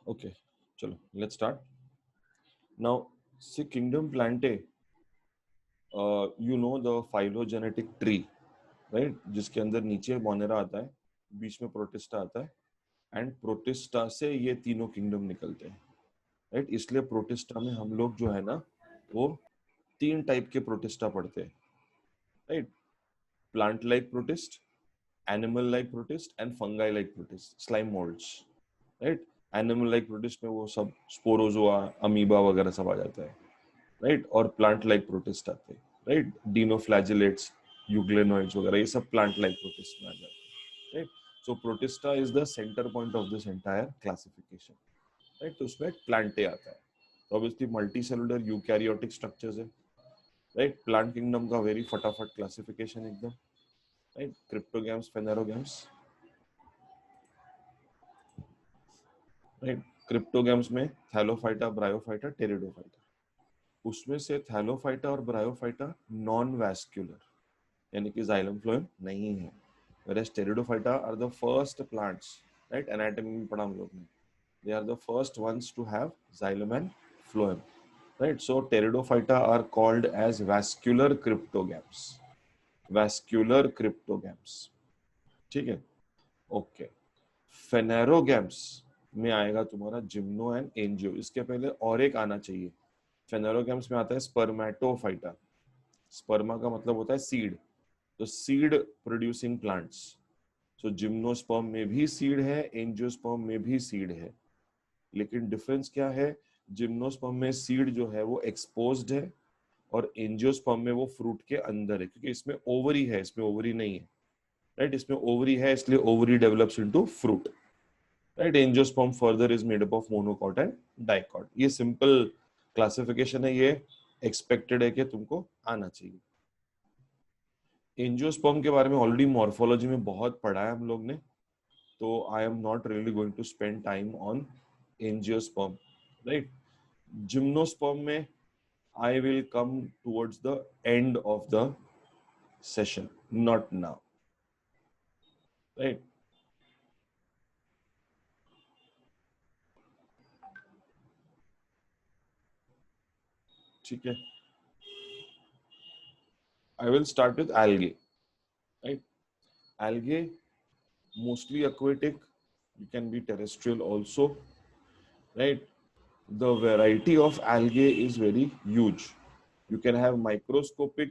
Okay, चलो let's start. Now, see kingdom Plantae, you know the phylogenetic tree, right? जिसके अंदर नीचे Monera आता है, बीच में प्रोटिस्टा आता है, एंड प्रोटिस्टा से ये तीनों किंगडम निकलते हैं, राइट? इसलिए प्रोटिस्टा में हम लोग जो है ना वो 3 टाइप के प्रोटिस्टा पढ़ते हैं, right? Plant like protist, animal like protist and fungi like protist, slime moulds, right? Animal like protist में वो सब स्पोरोजोआ, अमीबा वगैरह सब आ जाता है, राइट? और प्लांट लाइक प्रोटिस्ट आते हैं, राइट? डिनोफ्लैजिलेट्स, यूग्लेनोइड्स वगैरह ये सब प्लांट लाइक प्रोटिस्ट में आ जाते हैं, right? So protista is the centre point of this entire classification, right? तो उसमें प्लांटे आता है, तो obviously multi cellular eukaryotic structures है, राइट? प्लांट किंगडम का वेरी फटाफट क्लासिफिकेशन एकदम, right? Cryptogams, phanerogams, right? Cryptogams में थैलोफाइटा, ब्रायोफाइटा, टेरिडोफाइटा, उसमें से थैलोफाइटा और ब्रायोफाइटा नॉन वैस्कुलर यानी कि जाइलम फ्लोएम नहीं है, whereas Pteridophyta are the first plants, right? Anatomy में पढ़ा हम लोग ने, they are the first ones to have xylem and phloem, right? So pteridophyta are called as vascular cryptogams, vascular cryptogams, ठीक है? ओके, फेनेरोगैम्स में आएगा तुम्हारा जिम्नो एंड एंजियो, इसके पहले और एक आना चाहिए, फेनेरोगैम्स में आता है स्पर्मेटोफाइटा, स्पर्मा का मतलब होता है सीड, तो सीड प्रोड्यूसिंग प्लांट्स, सो जिम्नोस्पर्म में भी सीड है, एंजियोस्पर्म में भी सीड है, लेकिन डिफरेंस क्या है? जिम्नोस्पर्म में सीड जो है वो एक्सपोज्ड है और एंजियोस्पर्म में वो फ्रूट के अंदर है, क्योंकि इसमें ओवरी है, इसमें ओवरी नहीं है, राइट? इसमें ओवरी है इसलिए ovary develops into fruit, right? Angiosperm further is made up of monocot and dicot. ये सिंपल क्लासिफिकेशन है, ये एक्सपेक्टेड है कि तुमको आना चाहिए। एंजियोस्पर्म के बारे में ऑलरेडी मॉर्फोलॉजी में बहुत पढ़ा है हम लोग ने, तो I am not really going to spend time on angiosperm, right? Gymnosperm में I will come towards the end of the session, not now, right? ठीक है, I will start with algae, right? Algae, mostly aquatic, you can be terrestrial also, right? The variety of algae is very huge. You can have microscopic,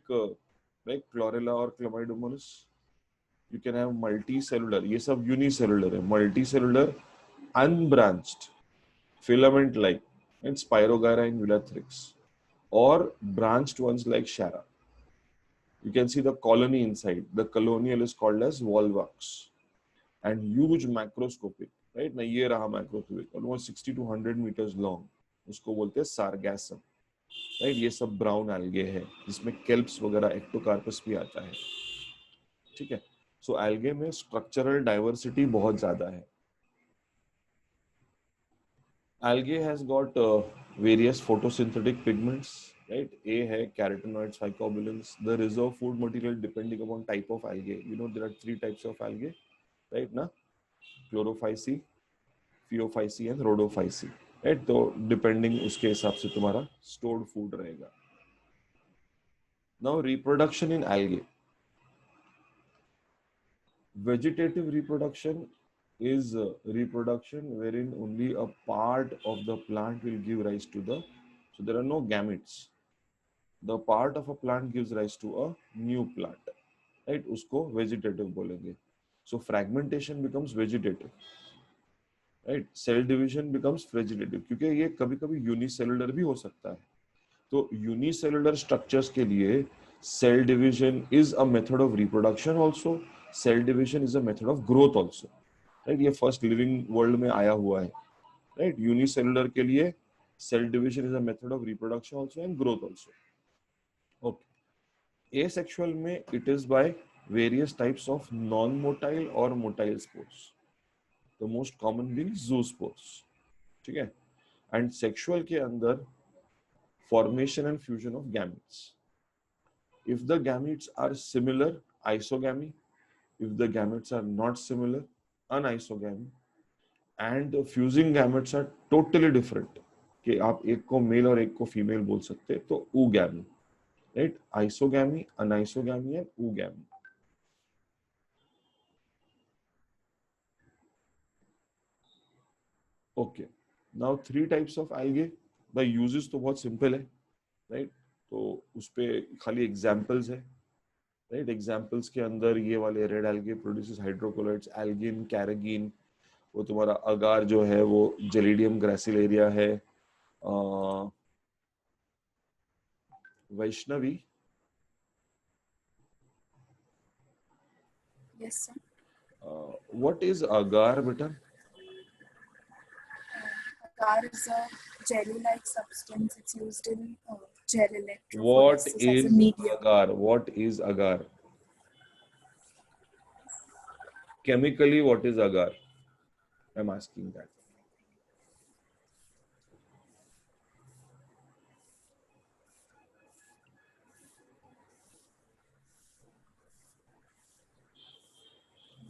like chlorella or chlamydomonas. You can have multicellular, ये सब unicellular है, multicellular, unbranched, filament-like, and Spirogyra and Eulanthrix, or branched ones like Shara. You can see the colony inside. The colonial is called as volvox, and huge macroscopic, right? ना ये रहा macroscopic, almost 60 to 100 meters long. उसको बोलते हैं sargassum, right? ये सब brown algae है, जिसमें kelps वगैरह ectocarpus भी आता है, ठीक है? So algae में structural diversity बहुत ज़्यादा है. Algae has got various photosynthetic pigments, right? A है carotenoids, phycobilins, the reserve food material depending upon type of algae. You know there are 3 types of algae, right? Na chlorophyceae, phaeophyceae and rhodophyceae, right? तो depending उसके हिसाब से तुम्हारा stored food रहेगा. Now reproduction in algae. Vegetative reproduction is reproduction wherein only a part of the plant will give rise to the, so there are no gametes. The part of a plant gives rise to a new plant, right? उसको vegetative बोलेंगे. So fragmentation becomes vegetative, right? Cell division becomes vegetative, क्योंकि ये कभी-कभी unicellular भी हो सकता है. तो unicellular structures के लिए cell division is a method of reproduction also. Cell division is a method of growth also, right? ये first living world में आया हुआ है, right? Unicellular के लिए cell division is a method of reproduction also and growth also. Okay. Asexual में it is by various types of non-motile or motile spores. The most common being zoospores, ठीक है? And sexual के अंदर formation and fusion of gametes. If the gametes are similar, isogamy. If the gametes are not similar, anisogamy. And fusing gametes are totally different, कि आप एक को mail और एक को फीमेल बोल सकते हैं, तो oogammy, right? Isogamy, anisogamy and oogammy. Okay, now three types of algae. भाई यूजेस तो बहुत सिंपल है, राइट? तो उस पे खाली एग्जांपल्स है, राइट? एग्जांपल्स के अंदर ये वाले red algae produces hydrocolloids, algin, carrageenan, वो तुम्हारा अगार जो है वो जेलिडियम ग्रासिलेरिया है, Vaishnavi. Yes, sir. What is agar बेटा? Agar is a jelly-like substance. It's used in gel What electrophoresis as a is medium. agar? What is agar? Chemically, what is agar? I'm asking that.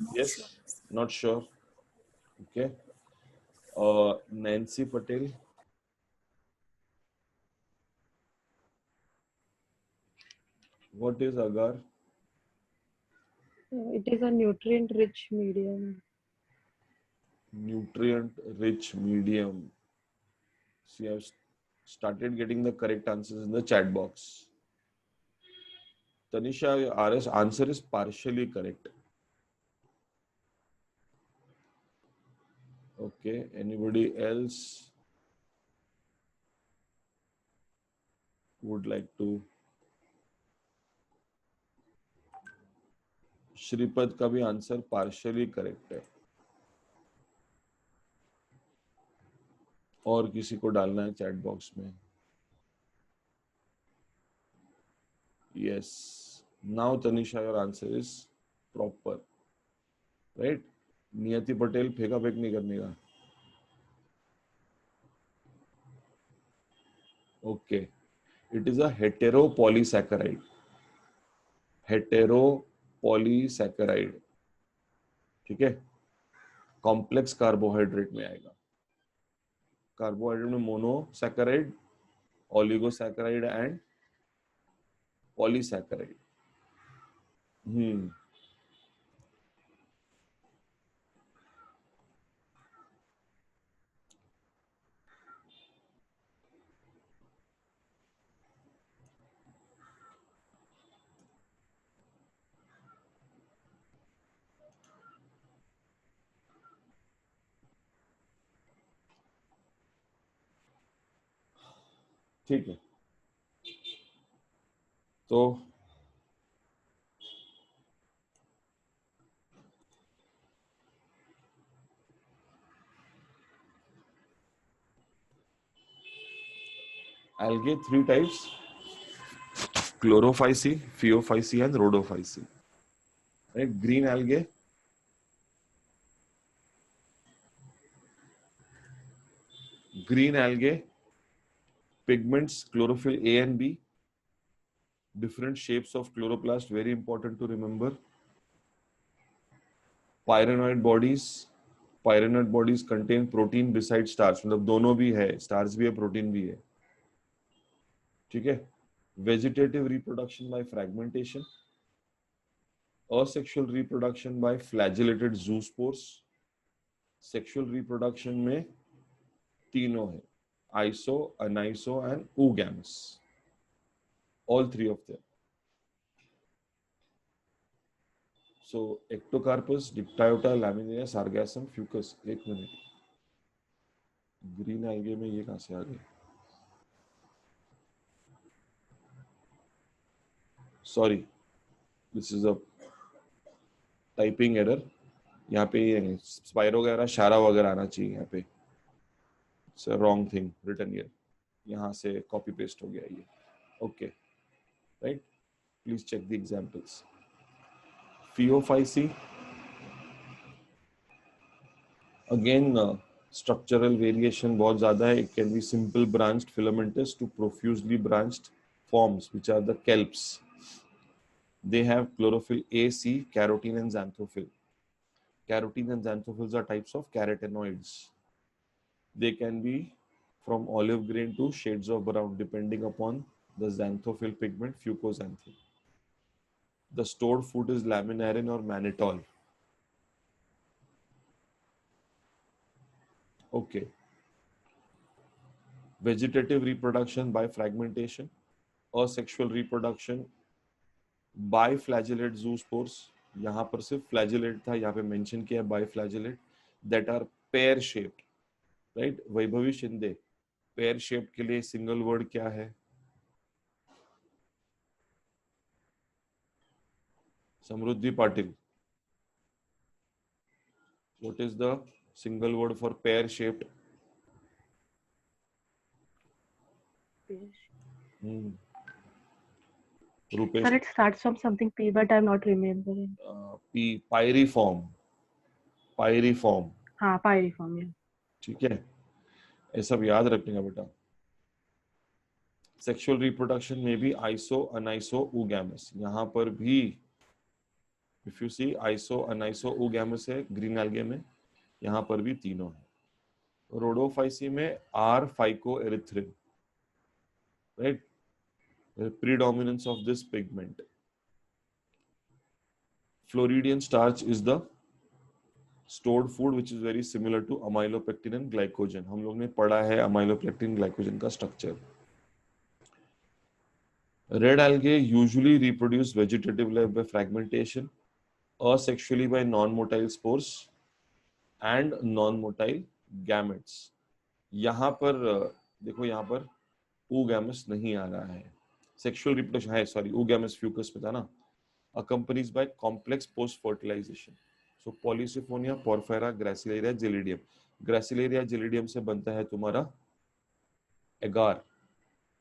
Not Yes, sure. not sure. Okay. Nancy Patel. What is agar? It is a nutrient-rich medium. Nutrient-rich medium. See, I've started getting the correct answers in the chat box. Tanisha, your RS answer is partially correct. Okay. Anybody else would like to? Shripad का भी answer partially correct है, और किसी को डालना है chat box में? Yes, now Tanisha your answer is proper, right? Niyati Patel, फेंका फेंक नहीं करने का। Okay, it is a heteropolysaccharide. Heteropolysaccharide, ठीक है? कॉम्प्लेक्स कार्बोहाइड्रेट में आएगा। कार्बोहाइड्रेट में मोनोसैकेराइड, ओलिगोसैकेराइड एंड पॉलीसैकेराइड। ठीक है, तो algae three types: chlorophyce, phaeophyce and rhodophyce. Right? Green algae, pigments chlorophyll A and B, different shapes of chloroplast, very important to remember. Pyrannoid bodies contain protein besides starch, मतलब दोनों भी है, starch भी है, protein भी है, ठीक है? Vegetative reproduction by fragmentation, asexual reproduction by flagellated zoospores, sexual reproduction में तीनों है, iso, aniso and oogamous, all three of them. So ectocarpus, dictyota, laminia, sargassum, fucus. एक मिनट, ग्रीन algae में ये कहाँ से आ गए? Sorry, this is a typing error. यहाँ पे ये स्पाइरो वगैरह, शारा वगैरह आना चाहिए यहाँ पे. It's a wrong thing written here. यहाँ से copy paste हो गया ये. Okay, right? Please check the examples. Phaeophyce. Again, structural variation बहुत ज़्यादा है. It can be simple branched filamentous to profusely branched forms, which are the kelps. They have chlorophyll A, C, carotene and xanthophyll. Carotene and xanthophylls are types of carotenoids. They can be from olive green to shades of brown depending upon the xanthophyll pigment fucoxanthin. The stored food is laminarin or mannitol. Okay. Vegetative reproduction by fragmentation, asexual reproduction by flagellate zoospores. यहाँ पर सिर्फ flagellate था, यहाँ पे mention किया by flagellate that are pear shaped, right? Vaibhavi Shinde, pear shaped के लिए single word क्या है? समृद्धि Patil. What is the single word for pear shaped? Rupesh. Sir, it starts from something P, but I'm not remembering. P, pyriform. Pyriform. हाँ, pyriform, yeah. ठीक है, ये सब याद रखने का बेटा. सेक्सुअल रिप्रोडक्शन में भी आइसो अनाइसो ऊगैमस. यहाँ पर भी if you see iso aniso oogamous है ग्रीन एल्गे में, यहाँ पर भी तीनों है. रोडोफाइसी में are phycoerythrin, right, predominance of this pigment. Floridian starch is the stored food which is very similar to amylopectin and glycogen. हम लोग ने पढ़ा है amylopectin glycogen का structure. Red algae usually reproduce vegetatively by fragmentation, asexually by non-motile spores and non-motile gametes. यहाँ पर देखो, यहाँ पर oogamous नहीं आ रहा है. Sexual reproduction है, sorry, oogamous fucus पे था ना, accompanied by complex post-fertilization. So Polysyphonia, Porphyra, Gracilaria, Gelidium. Gracilaria, Gelidium से बनता है तुम्हारा agar,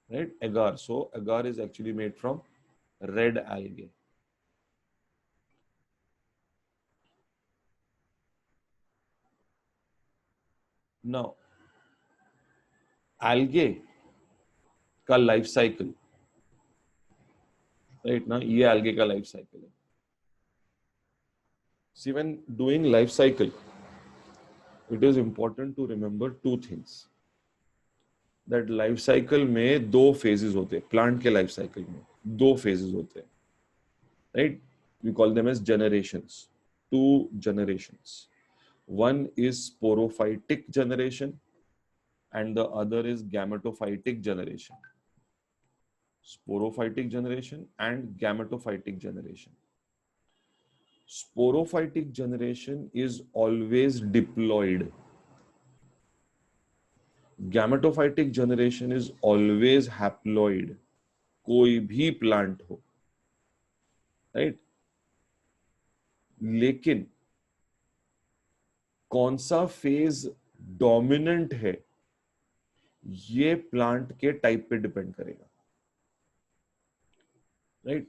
right? Agar. So agar is actually made from red algae. Now, algae का लाइफ साइकिल, राइट ना, ये algae का लाइफ साइकिल है. See, when doing life cycle, it is important to remember two things. That life cycle में दो phases होते हैं. Plant के life cycle में दो phases होते हैं, right? We call them as generations. Two generations. One is sporophytic generation, and the other is gametophytic generation. Sporophytic generation and gametophytic generation. Sporophytic generation is always diploid. Gametophytic generation is always haploid. कोई भी plant हो, right? लेकिन कौन सा phase dominant है ये plant के type पे डिपेंड करेगा, राइट?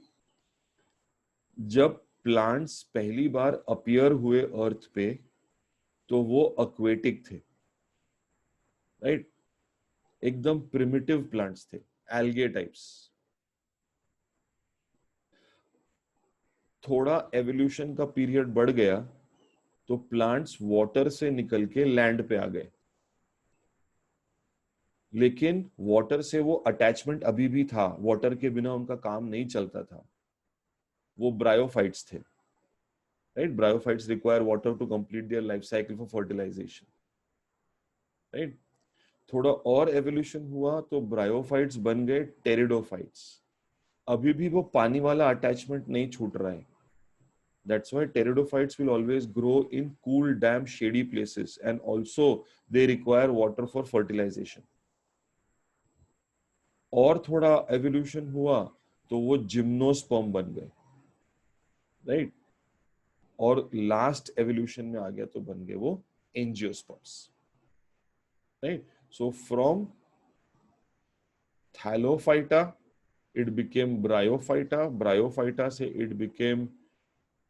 जब प्लांट्स पहली बार अपीयर हुए अर्थ पे तो वो एक्वेटिक थे, राइट? एकदम प्रिमिटिव प्लांट्स थे, एल्गे टाइप्स. थोड़ा एवोल्यूशन का पीरियड बढ़ गया तो प्लांट्स वाटर से निकल के लैंड पे आ गए, लेकिन वाटर से वो अटैचमेंट अभी भी था, वाटर के बिना उनका काम नहीं चलता था. वो ब्रायोफाइट्स थे, right? Bryophytes require water to complete their life cycle for fertilisation, right? थोड़ा और एवोल्यूशन हुआ तो ब्रायोफाइट्स बन गए टेरिडोफाइट्स. अभी भी वो पानी वाला अटैचमेंट नहीं छूट रहा है. That's why pteridophytes will always grow in cool, damp, shady places, and also they require water for fertilization. और थोड़ा evolution हुआ तो वो जिम्नोस्पर्म बन गए, राइट? और लास्ट evolution में आ गया तो बन गए वो angiosperms, right? So from Thallophyta it became Bryophyta, Bryophyta से it became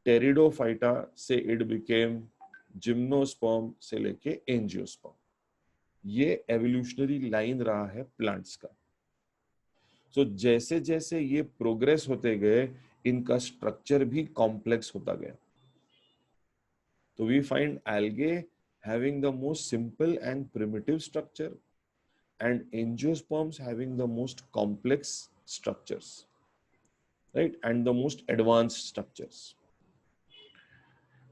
टेरिडोफाइटा, से इट बिकेम जिम्नोस्पर्म, से लेके एंजियोस्पर्म. ये एवोल्यूशनरी लाइन रहा है प्लांट्स का. सो जैसे जैसे ये प्रोग्रेस होते गए इनका स्ट्रक्चर भी कॉम्प्लेक्स होता गया. तो we find algae having the most simple and primitive structure and angiosperms having the most complex structures, right, and the most advanced structures.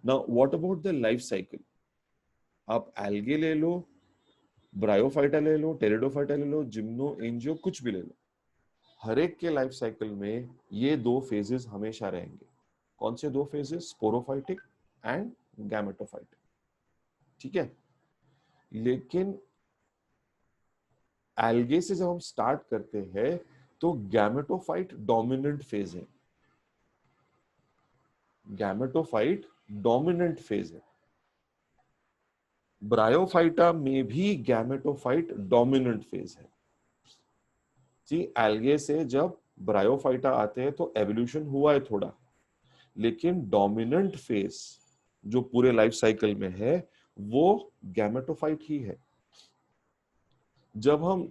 Now what about the life cycle? आप algae ले लो, bryophyta ले लो, pteridophyta ले लो, gymno angio कुछ भी ले लो, हर एक के life cycle में ये दो फेजेस हमेशा रहेंगे. कौन से दो फेजेस? Sporophytic and gametophytic. ठीक है. लेकिन एल्गे से जब हम स्टार्ट करते हैं तो गैमेटोफाइट डोमिनेंट फेज है. गैमेटोफाइट डोमिनेंट फेज है. ब्रायोफाइटा में भी गैमेटोफाइट डोमिनेंट फेज है. जी, एल्गे से जब ब्रायोफाइटा आते हैं तो एवोल्यूशन हुआ है थोड़ा, लेकिन डोमिनेंट फेज जो पूरे लाइफ साइकिल में है वो गैमेटोफाइट ही है. जब हम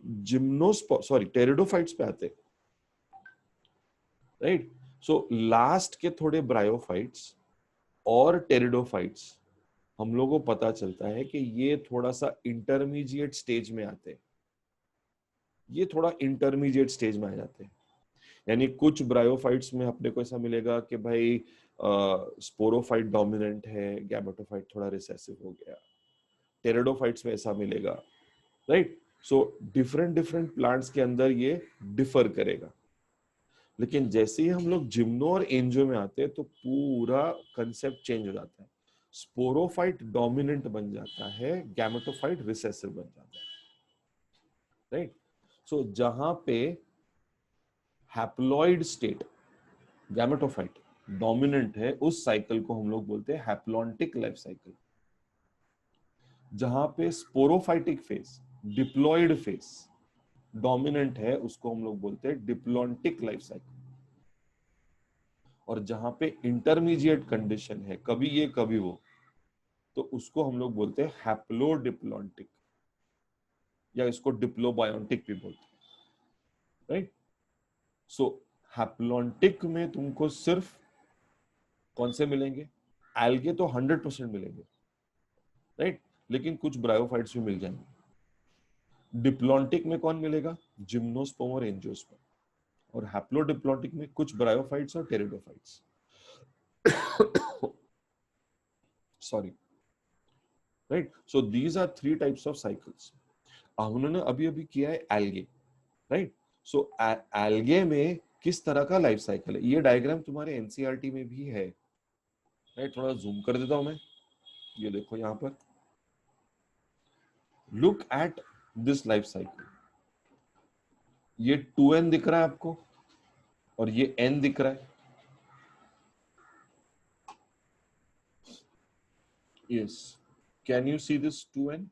टेरिडोफाइट्स पे आते, राइट, सो लास्ट के थोड़े ब्रायोफाइट्स और टेरिडोफाइट्स हम लोगों को पता चलता है कि ये थोड़ा सा इंटरमीडिएट स्टेज में आते हैं. ये थोड़ा इंटरमीडिएट स्टेज में आ जाते हैं. यानी कुछ ब्रायोफाइट्स में अपने को ऐसा मिलेगा कि भाई स्पोरोफाइट डोमिनेंट है, गैमेटोफाइट थोड़ा रिसेसिव हो गया. टेरिडोफाइट्स में ऐसा मिलेगा, right. So different different plants के अंदर ये डिफर करेगा. लेकिन जैसे ही हम लोग जिम्नो और एंजियो में आते हैं तो पूरा कंसेप्ट चेंज हो जाता है. स्पोरोफाइट डोमिनेंट बन जाता है, गैमेटोफाइट रिसेसिव बन जाता है, राइट. सो जहां पे हैप्लॉइड स्टेट गैमेटोफाइट डोमिनेंट है, उस साइकिल को हम लोग बोलते हैं हैप्लॉन्टिक लाइफ साइकिल. जहां पे sporophytic phase, diploid phase dominant है, उसको हम लोग बोलते हैं डिप्लॉन्टिक लाइफ साइकिल. और जहां पे इंटरमीडिएट कंडीशन है, कभी ये कभी वो, तो उसको हम लोग बोलते हैं हैप्लोडिप्लॉन्टिक, या इसको डिप्लोबायोन्टिक भी बोलते हैं, राइट. सो हैप्लॉन्टिक में तुमको सिर्फ कौन से मिलेंगे? एल्गे तो 100% मिलेंगे, राइट, लेकिन कुछ ब्रायोफाइट्स भी मिल जाएंगे. डिप्लॉन्टिक में कौन मिलेगा? जिम्नोस्पर्म और एंजियोस्पर्म. और हैप्लोडिप्लॉन्टिक में कुछ ब्रायोफाइट्स और pteridophytes. Sorry, right. So these are 3 types of cycles. उन्होंने अभी अभी किया है एल्गे, राइट. सो एल्गे में किस तरह का लाइफ साइकिल है, ये डायग्राम तुम्हारे एनसीईआरटी में भी है, राइट. थोड़ा जूम कर देता हूं मैं. ये देखो यहां पर, look at this life cycle. ये 2n दिख रहा है आपको और ये n दिख रहा है. Yes. Can you see this 2n?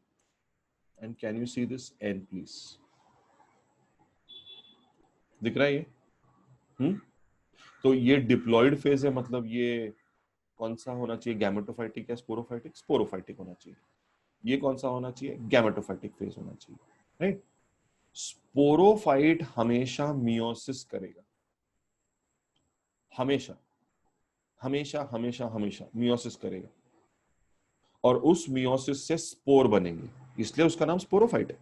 And can you see this n, please? दिख रहा है ये? तो ये डिप्लॉइड फेज है, मतलब ये कौन सा होना चाहिए? गैमेटोफाइटिक या स्पोरोफाइटिक? स्पोरोफाइटिक होना चाहिए. ये कौन सा होना चाहिए? गैमेटोफाइटिक फेज होना चाहिए, राइट. स्पोरोफाइट हमेशा मियोसिस करेगा, हमेशा हमेशा हमेशा हमेशा मियोसिस करेगा. और उस मियोसिस से स्पोर बनेंगे, इसलिए उसका नाम स्पोरोफाइट है.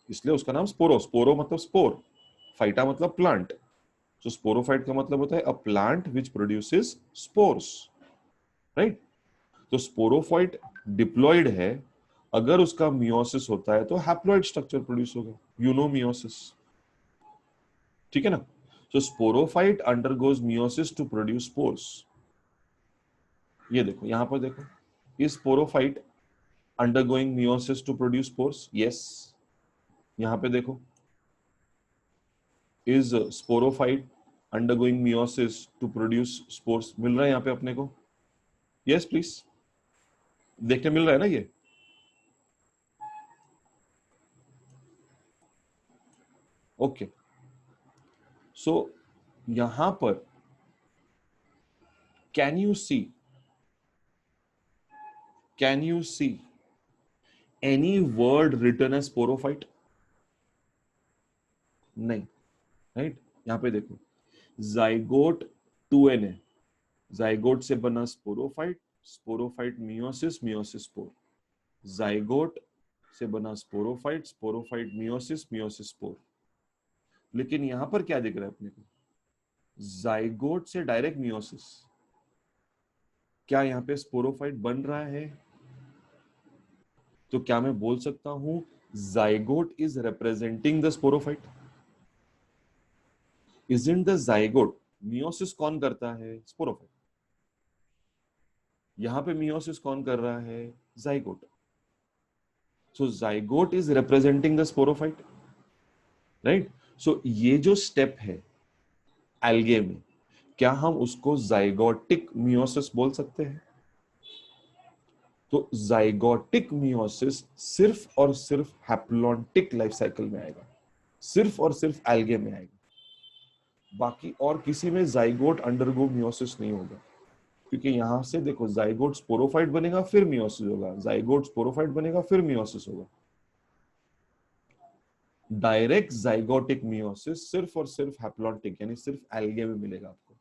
इसलिए उसका नाम स्पोरो मतलब स्पोर, फाइटा मतलब प्लांट. तो स्पोरोफाइट का मतलब होता है a plant which produces spores, right. तो स्पोरोफाइट डिप्लॉइड है, अगर उसका मियोसिस होता है तो हैप्लॉइड स्ट्रक्चर प्रोड्यूस होगा, मियोसिस. ठीक है ना. तो sporophyte undergoes meiosis to produce spores. ये देखो यहां पर देखो, is sporophyte undergoing meiosis to produce spores? Yes. यहां पे देखो, is sporophyte undergoing meiosis to produce spores? मिल रहा है यहां पे अपने को? यस प्लीज, देखने मिल रहा है ना ये? ओके. सो यहां पर can you see any word written as sporophyte? नहीं, राइट. यहां पे देखो, जाइगोट 2n है, जाइगोट से बना sporophyte, sporophyte meiosis, meiosis spore, zygote से बना sporophyte, sporophyte meiosis, meiosis spore. लेकिन यहां पर क्या दिख रहा है अपने को, जाइगोट से डायरेक्ट मियोसिस। क्या यहाँ पे स्पोरोफाइट बन रहा है? तो क्या मैं बोल सकता हूं zygote is representing the sporophyte? Isn't the zygote, meiosis कौन करता है? स्पोरोफाइट। यहां पे मियोसिस कौन कर रहा है? Zygote. So zygote is representing the sporophyte, right? So ये जो स्टेप है एल्गे में, क्या हम उसको जाइगोटिक मियोसिस बोल सकते हैं? तो जाइगोटिक मियोसिस सिर्फ और सिर्फ हैप्लॉन्टिक लाइफ साइकिल में आएगा, सिर्फ और सिर्फ एल्गे में आएगा। बाकी और किसी में जाइगोट अंडरगो मियोसिस नहीं होगा, क्योंकि यहां से देखो जाइगोट स्पोरोफाइट बनेगा फिर मियोसिस होगा, जाइगोट स्पोरोफाइट बनेगा फिर मियोसिस होगा। डायरेक्ट जाइगोटिक मियोसिस सिर्फ और सिर्फ हैप्लॉन्टिक यानी सिर्फ एल्गे में मिलेगा आपको।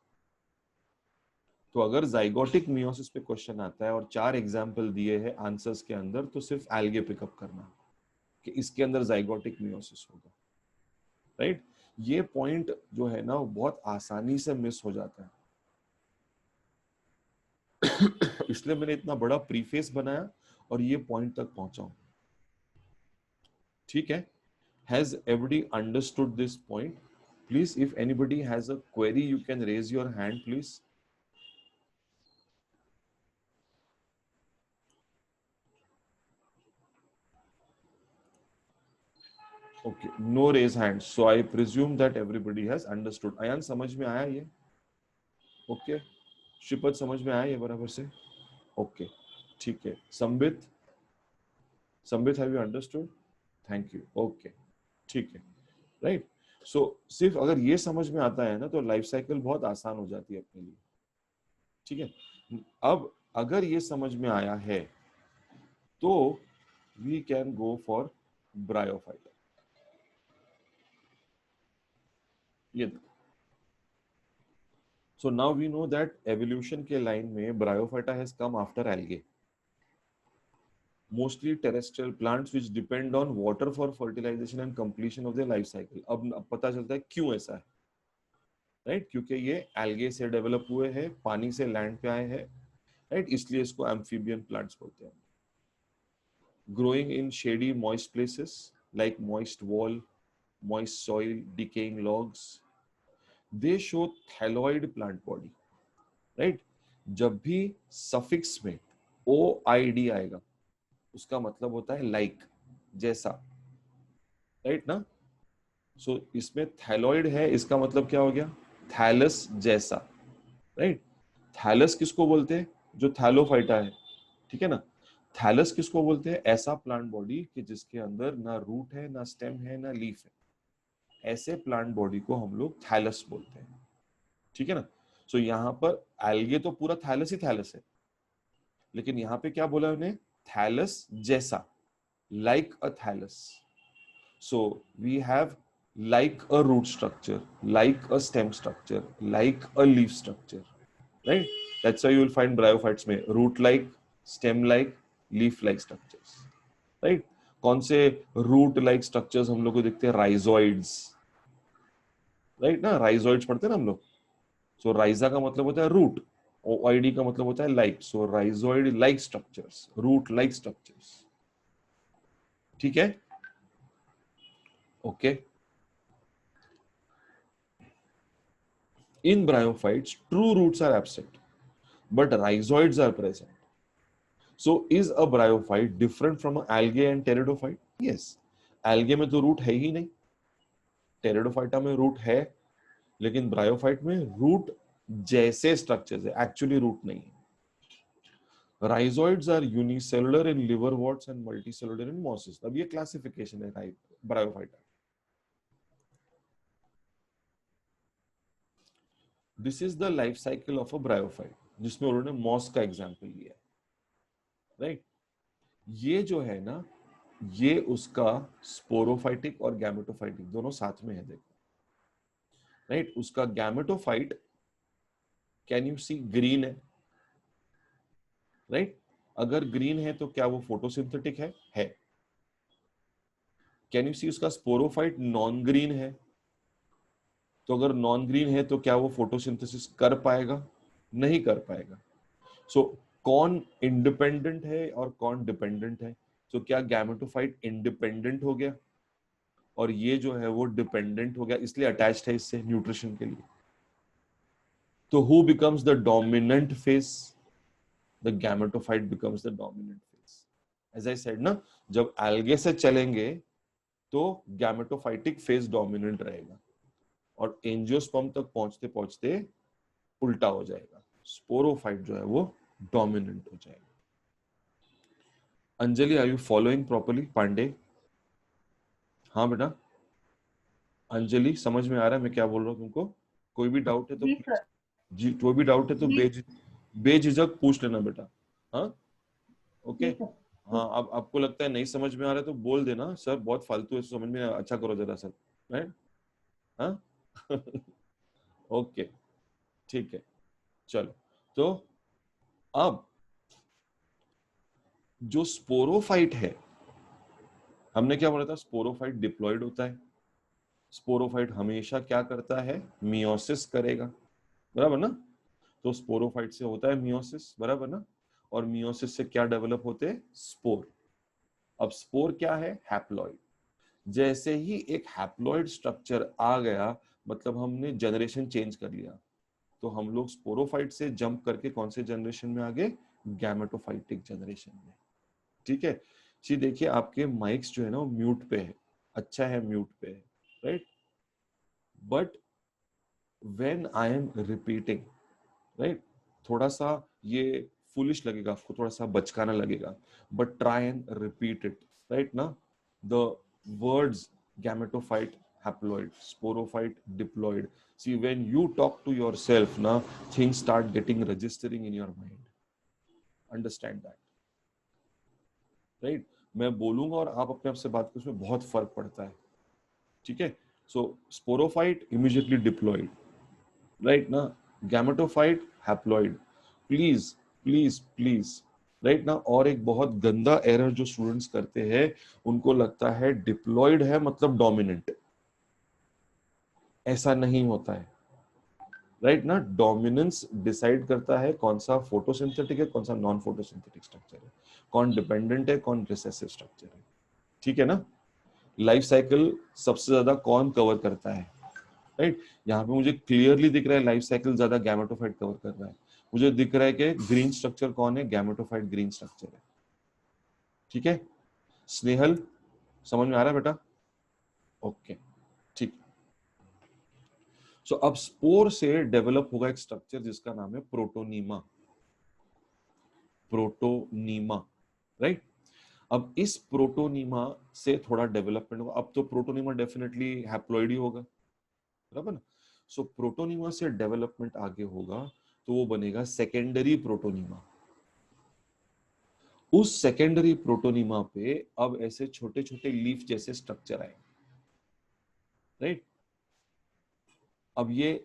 तो अगर जाइगोटिक मियोसिस पे क्वेश्चन आता है और 4 एग्जांपल दिए हैं आंसर्स के अंदर, तो सिर्फ एल्गे पिकअप करना कि इसके अंदर जाइगोटिक मियोसिस होगा, राइट? ये पॉइंट जो है ना वो बहुत आसानी से मिस हो जाता है। इसलिए मैंने इतना बड़ा प्रीफेस बनाया और ये पॉइंट तक पहुंचा हूं। ठीक है? Has everybody understood this point? Please, if anybody has a query, you can raise your hand, please. Okay, no raise hands. So I presume that everybody has understood. Ayaan समझ में आया ये? Okay. श्रीपद समझ में आया ये बराबर से? Okay. ठीक है. Sambit, have you understood? Thank you. Okay. ठीक है. Right? So सिर्फ अगर ये समझ में आता है ना तो लाइफ साइकिल बहुत आसान हो जाती है अपने लिए। ठीक है? अब अगर ये समझ में आया है तो we can go for bryophyta. ये so now we know that evolution के line में bryophyta has come after algae. Mostly terrestrial plants which depend on water for fertilization and completion of their life cycle. अब पता चलता है क्यों ऐसा है, राइट? क्योंकि ये algae से डेवलप हुए हैं, पानी से लैंड पे आए हैं, राइट? इसलिए इसको amphibian plants बोलते हैं। Growing in shady moist places like moist wall, moist soil, decaying logs, they show thalloid plant body, right? जब भी सफिक्स में OID आएगा उसका मतलब होता है लाइक, जैसा, राइट ना? सो इसमें थैलॉइड है, इसका मतलब क्या हो गया? थैलस जैसा, राइट? थैलस किसको बोलते हैं? जो थैलोफाइटा है, ठीक है ना? थैलस किसको बोलते हैं? ऐसा प्लांट बॉडी कि जिसके अंदर ना रूट है, ना स्टेम है, ना लीफ है, ऐसे प्लांट बॉडी को हम लोग थैलस बोलते हैं। ठीक है ना? सो यहाँ पर एल्गे तो पूरा थैलस ही थैलस है, लेकिन यहाँ पे क्या बोला उन्हें? थैलस जैसा, like a thallus. So we have like a root structure, like a stem structure, like a leaf structure, right? That's why you will find bryophytes में root-like, stem-like, leaf-like structures, right? कौन से root-like structures हम लोग को दिखते हैं? Rhizoids, right ना? Rhizoids पढ़ते हैं ना हम लोग? So rhiza का मतलब होता है root, OID का मतलब होता है like, so rhizoid-like structures, root-like structures. ठीक है? Okay. In bryophytes, true roots are absent, but rhizoids are present. So, is a bryophyte different from an algae and pteridophyte? Yes. Algae में तो root है ही नहीं, pteridophyta में root है, लेकिन bryophyte में root जैसे structures है, actually root नहीं है. Rhizoids are unicellular in liverworts and multicellular in mosses. अब ये classification है bryophyta. This is the life cycle of a bryophyte, जिसमें उन्होंने मॉस का एग्जाम्पल लिया, राइट? ये जो है ना, ये उसका स्पोरोफाइटिक और गैमेटोफाइटिक दोनों साथ में है, देखो, राइट? उसका gametophyte can you see green है, राइट? अगर ग्रीन है तो क्या वो फोटोसिंथेटिक है। कैन यू सी उसका स्पोरोफाइट नॉन ग्रीन है, तो अगर नॉन ग्रीन है तो क्या वो फोटोसिंथेसिस कर पाएगा? नहीं कर पाएगा। सो कौन इंडिपेंडेंट है और कौन डिपेंडेंट है? तो क्या गैमेटोफाइट इंडिपेंडेंट हो गया और ये जो है वो डिपेंडेंट हो गया, इसलिए अटैच्ड है इससे न्यूट्रिशन के लिए। तो who becomes the dominant phase? The gametophyte becomes the dominant phase. As I said ना, जब एल्गे से चलेंगे तो गैमेटोफाइटिक फेस डोमिनेंट रहेगा और एंजियोस्पर्म तक पहुंचते पहुंचते उल्टा हो जाएगा, स्पोरोफाइट जो है वो डोमिनेंट हो जाएगा। Anjali, are you following properly? Pandey, हाँ बेटा। अंजलि, समझ में आ रहा है मैं क्या बोल रहा हूँ तुमको? कोई भी डाउट है तो जी प्लीज, सर। जी कोई भी डाउट है तो जी बेझिझक पूछ लेना बेटा। हाँ, ओके। जी सर। हाँ, अब आपको लगता है नहीं समझ में आ रहा है तो बोल देना, सर बहुत फालतू है, समझ में अच्छा करो जरा सर, राइट? हाँ ओके, ठीक है, चलो। तो अब जो स्पोरोफाइट है, हमने क्या बोला था? स्पोरोफाइट डिप्लॉयड होता है। स्पोरोफाइट हमेशा क्या करता है? मियोसिस करेगा, बराबर ना? तो स्पोरोफाइट से होता है मियोसिस, बराबर ना? और मियोसिस से क्या डेवलप होते हैं? स्पोर। अब स्पोर क्या है? हैप्लॉइड। जैसे ही एक हैप्लॉइड स्ट्रक्चर आ गया, मतलब हमने जनरेशन चेंज कर लिया, तो हम लोग स्पोरोफाइट से जंप करके कौन से जनरेशन में आ गए? गैमेटोफाइटिक जनरेशन में। ठीक है जी। देखिए आपके माइक्स जो है ना वो म्यूट पे है, अच्छा है म्यूट पे है, right? But when I am repeating, right, थोड़ा सा ये फुलिश लगेगा आपको, थोड़ा सा बचकाना लगेगा, but try and repeat it, right ना? The words gametophyte, haploid, sporophyte, diploid. See, when you talk to yourself, na, things start getting registering in your mind. Understand that, right? मैं बोलूंगा और आप अपने आप से बात करें, उसमें बहुत फर्क पड़ता है, ठीक है? So, sporophyte immediately diploid, right ना? Gametophyte haploid. Please, please, please, right ना? और एक बहुत गंदा एरर जो स्टूडेंट्स करते हैं, उनको लगता है डिप्लॉयड है मतलब डोमिनेंट। ऐसा नहीं होता है, राइट ना? डोमिनेंस डिसाइड करता है कौन सा फोटोसिंथेटिक है, कौन सा नॉन फोटोसिंथेटिक स्ट्रक्चर है, कौन डिपेंडेंट है, कौन रिसेसिव स्ट्रक्चर है, ठीक है ना? लाइफ साइकिल सबसे ज्यादा कौन कवर करता है, राइट? यहाँ पे मुझे क्लियरली दिख रहा है लाइफ साइकिल ज्यादा गैमेटोफाइट कवर कर रहा है। मुझे दिख रहा है कि ग्रीन स्ट्रक्चर कौन है? गैमेटोफाइट ग्रीन स्ट्रक्चर है, ठीक है? स्नेहल, समझ में आ रहा है बेटा? ओके, ठीक। सो अब स्पोर से डेवलप होगा एक स्ट्रक्चर जिसका नाम है प्रोटोनीमा। Protonema, right? अब इस प्रोटोनीमा से थोड़ा डेवलपमेंट होगा। अब तो प्रोटोनीमा डेफिनेटली हैप्लॉइड ही होगा, बराबर ना? सो प्रोटोनीमा से डेवलपमेंट आगे होगा तो वो बनेगा सेकेंडरी प्रोटोनीमा। उस सेकेंडरी प्रोटोनीमा पे अब ऐसे छोटे छोटे लीफ जैसे स्ट्रक्चर आए, राइट? अब ये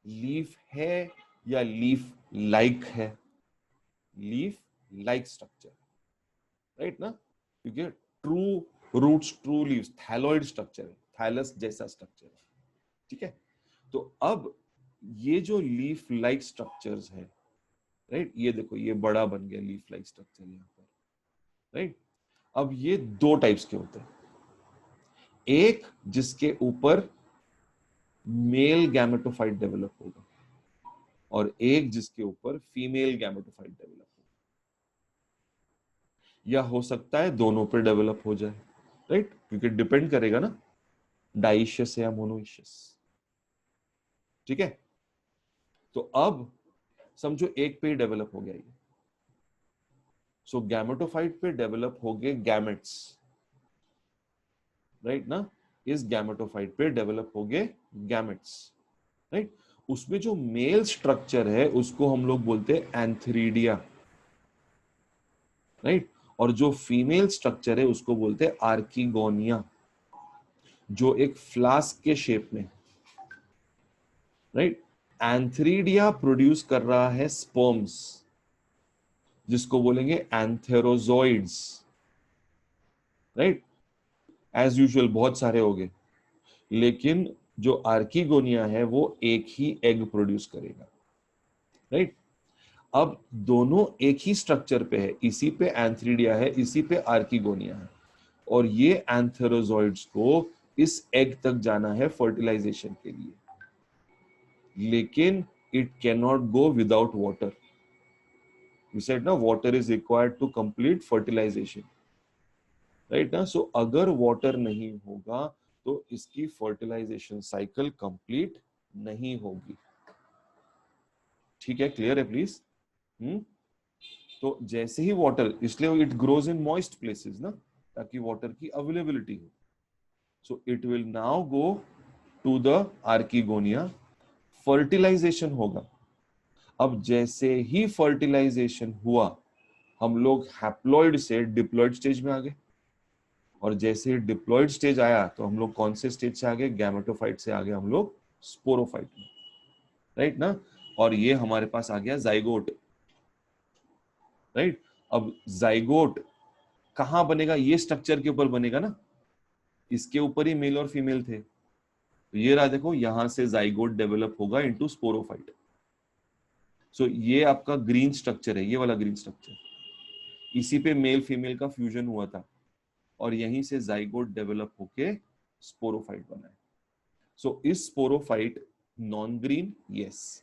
लीफ है या लीफ लाइक है? लीफ लाइक स्ट्रक्चर, राइट ना? क्योंकि true roots, true leaves, thalloid structure है, थैलस जैसा स्ट्रक्चर है, ठीक है? तो अब ये जो लीफ लाइक स्ट्रक्चर्स है, राइट, ये देखो ये बड़ा बन गया लीफ लाइक स्ट्रक्चर यहाँ पर, राइट? अब ये दो टाइप्स के होते हैं, एक जिसके ऊपर मेल गैमेटोफाइट डेवलप होगा और एक जिसके ऊपर फीमेल गैमेटोफाइट डेवलप होगा, या हो सकता है दोनों पे डेवलप हो जाए, राइट? क्योंकि डिपेंड करेगा ना डाइशियस या मोनोइशियस, ठीक है? तो अब समझो एक पे डेवलप हो गया ये, सो गैमेटोफाइट पे डेवलप हो गए गैमेट्स, राइट ना? इस गैमेटोफाइट पे डेवलप हो गए गैमेट्स, राइट? उसमें जो मेल स्ट्रक्चर है उसको हम लोग बोलते हैं एंथ्रीडिया, राइट? और जो फीमेल स्ट्रक्चर है उसको बोलते हैं आर्किगोनिया, जो एक फ्लास्क के शेप में, राइट? एंथ्रीडिया प्रोड्यूस कर रहा है स्पर्म्स, जिसको बोलेंगे एंथेरोजोइड्स, राइट। एज यूजुअल बहुत सारे हो गए, लेकिन जो आर्किगोनिया है वो एक ही एग प्रोड्यूस करेगा, राइट। अब दोनों एक ही स्ट्रक्चर पे है, इसी पे एंथ्रीडिया है, इसी पे आर्किगोनिया है, और ये एंथेरोजोइड्स को इस एग तक जाना है फर्टिलाइजेशन के लिए, लेकिन it can not go without water. We said ना water is required to complete fertilization, right ना। सो अगर वाटर नहीं होगा तो इसकी फर्टिलाइजेशन साइकिल कंप्लीट नहीं होगी। ठीक है, क्लियर है प्लीज? तो जैसे ही वाटर, इसलिए it grows in moist places ना, ताकि वाटर की अवेलेबिलिटी हो। So it will now go to the archegonia, fertilisation होगा। अब जैसे ही फर्टिलाइजेशन हुआ, हम लोग हैप्लॉइड से डिप्लॉइड स्टेज में आ गए, और जैसे ही डिप्लॉइड स्टेज आया तो हम लोग कौन से स्टेज से आ गए? गैमेटोफाइट से आ गए हम लोग स्पोरोफाइट में, राइट ना। और ये हमारे पास आ गया जाइगोट, राइट। अब जाइगोट कहां बनेगा? ये स्ट्रक्चर के ऊपर बनेगा ना, इसके ऊपर ही मेल और फीमेल थे। तो ये रहा, देखो यहां से जाइगोट डेवलप होगा इनटू स्पोरोफाइट। सो ये आपका ग्रीन स्ट्रक्चर है, ये वाला ग्रीन स्ट्रक्चर, इसी पे मेल फीमेल का फ्यूजन हुआ था, और यहीं से जाइगोट डेवलप होके स्पोरोफाइट बना है। सो इस स्पोरोफाइट नॉन ग्रीन? यस।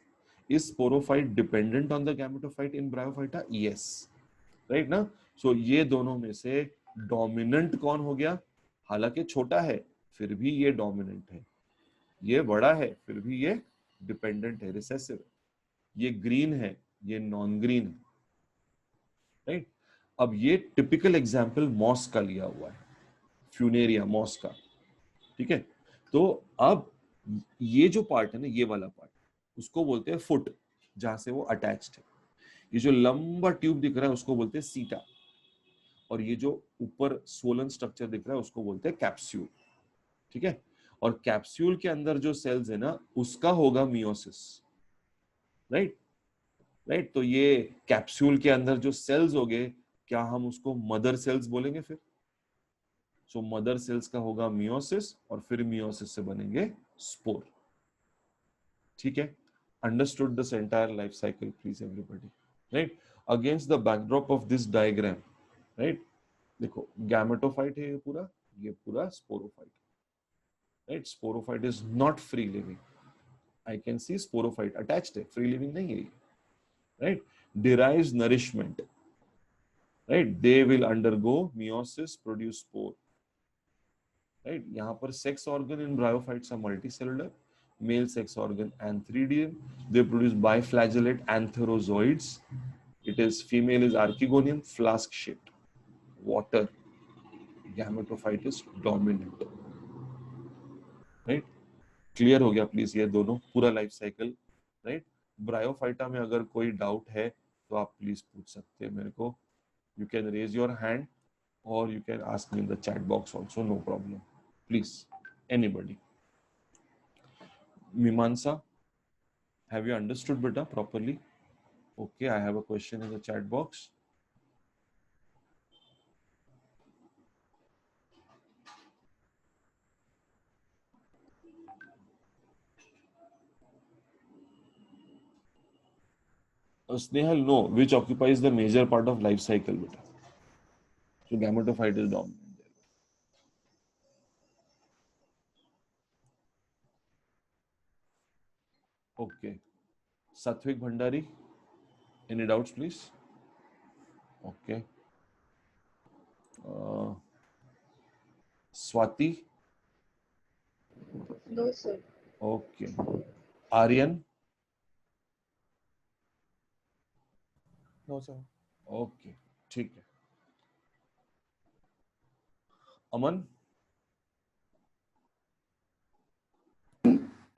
इस sporophyte dependent on the gametophyte in bryophyta? Yes, right ना। सो ये दोनों में से डोमिनेंट कौन हो गया? हालांकि छोटा है फिर भी ये डोमिनेंट है, ये बड़ा है फिर भी ये डिपेंडेंट है, रिसेसिव है। ये ग्रीन है, ये नॉन ग्रीन है, राइट। अब ये टिपिकल एग्जांपल मॉस का लिया हुआ है, फ्यूनेरिया मॉस का, ठीक है। तो अब ये जो पार्ट है ना, ये वाला पार्ट, उसको बोलते हैं फुट, जहां से वो अटैच्ड है। ये जो लंबा ट्यूब दिख रहा है उसको बोलते हैं सीटा, और ये जो ऊपर सोलन स्ट्रक्चर दिख रहा है उसको बोलते हैं कैप्सूल, ठीक है। और कैप्सूल के अंदर जो सेल्स है ना, उसका होगा मियोसिस, राइट। राइट, तो ये कैप्सूल के अंदर जो सेल्स हो गए, क्या हम उसको मदर सेल्स बोलेंगे फिर? सो मदर सेल्स का होगा मियोसिस, और फिर मियोसिस से बनेंगे स्पोर, ठीक है। Understood this entire life cycle please everybody, right. Against the backdrop of this diagram, right, देखो गैमेटोफाइट है ये पूरा sporophyte, right. Sporophyte is not free living, I can see sporophyte attached है, फ्री लिविंग नहीं है, right. derives nourishment, right? They will undergo meiosis, produce spore, right? यहाँ पर sex organ in bryophytes are multicellular, male sex organ antheridium, they produce biflagellate antherozoids, it is female is archegonium, flask shaped, water, gametophyte is dominant, right? Clear हो गया please ये दोनों पूरा life cycle, right. Bryophyta में अगर कोई doubt है तो आप प्लीज पूछ सकते हैं मेरे को, you can raise your hand or you can ask me in the chat box also, no problem, please, anybody. Mimansa, have you understood beta properly? Okay, I have a question in the chat box. Snehal, no, which occupies the major part of life cycle beta, so gametophyte is dominant there. Okay, Satvik Bhandari, any doubts please? Okay, Swati? No, sir. Okay, Aryan? No sir. Okay, ठीक है। अमन?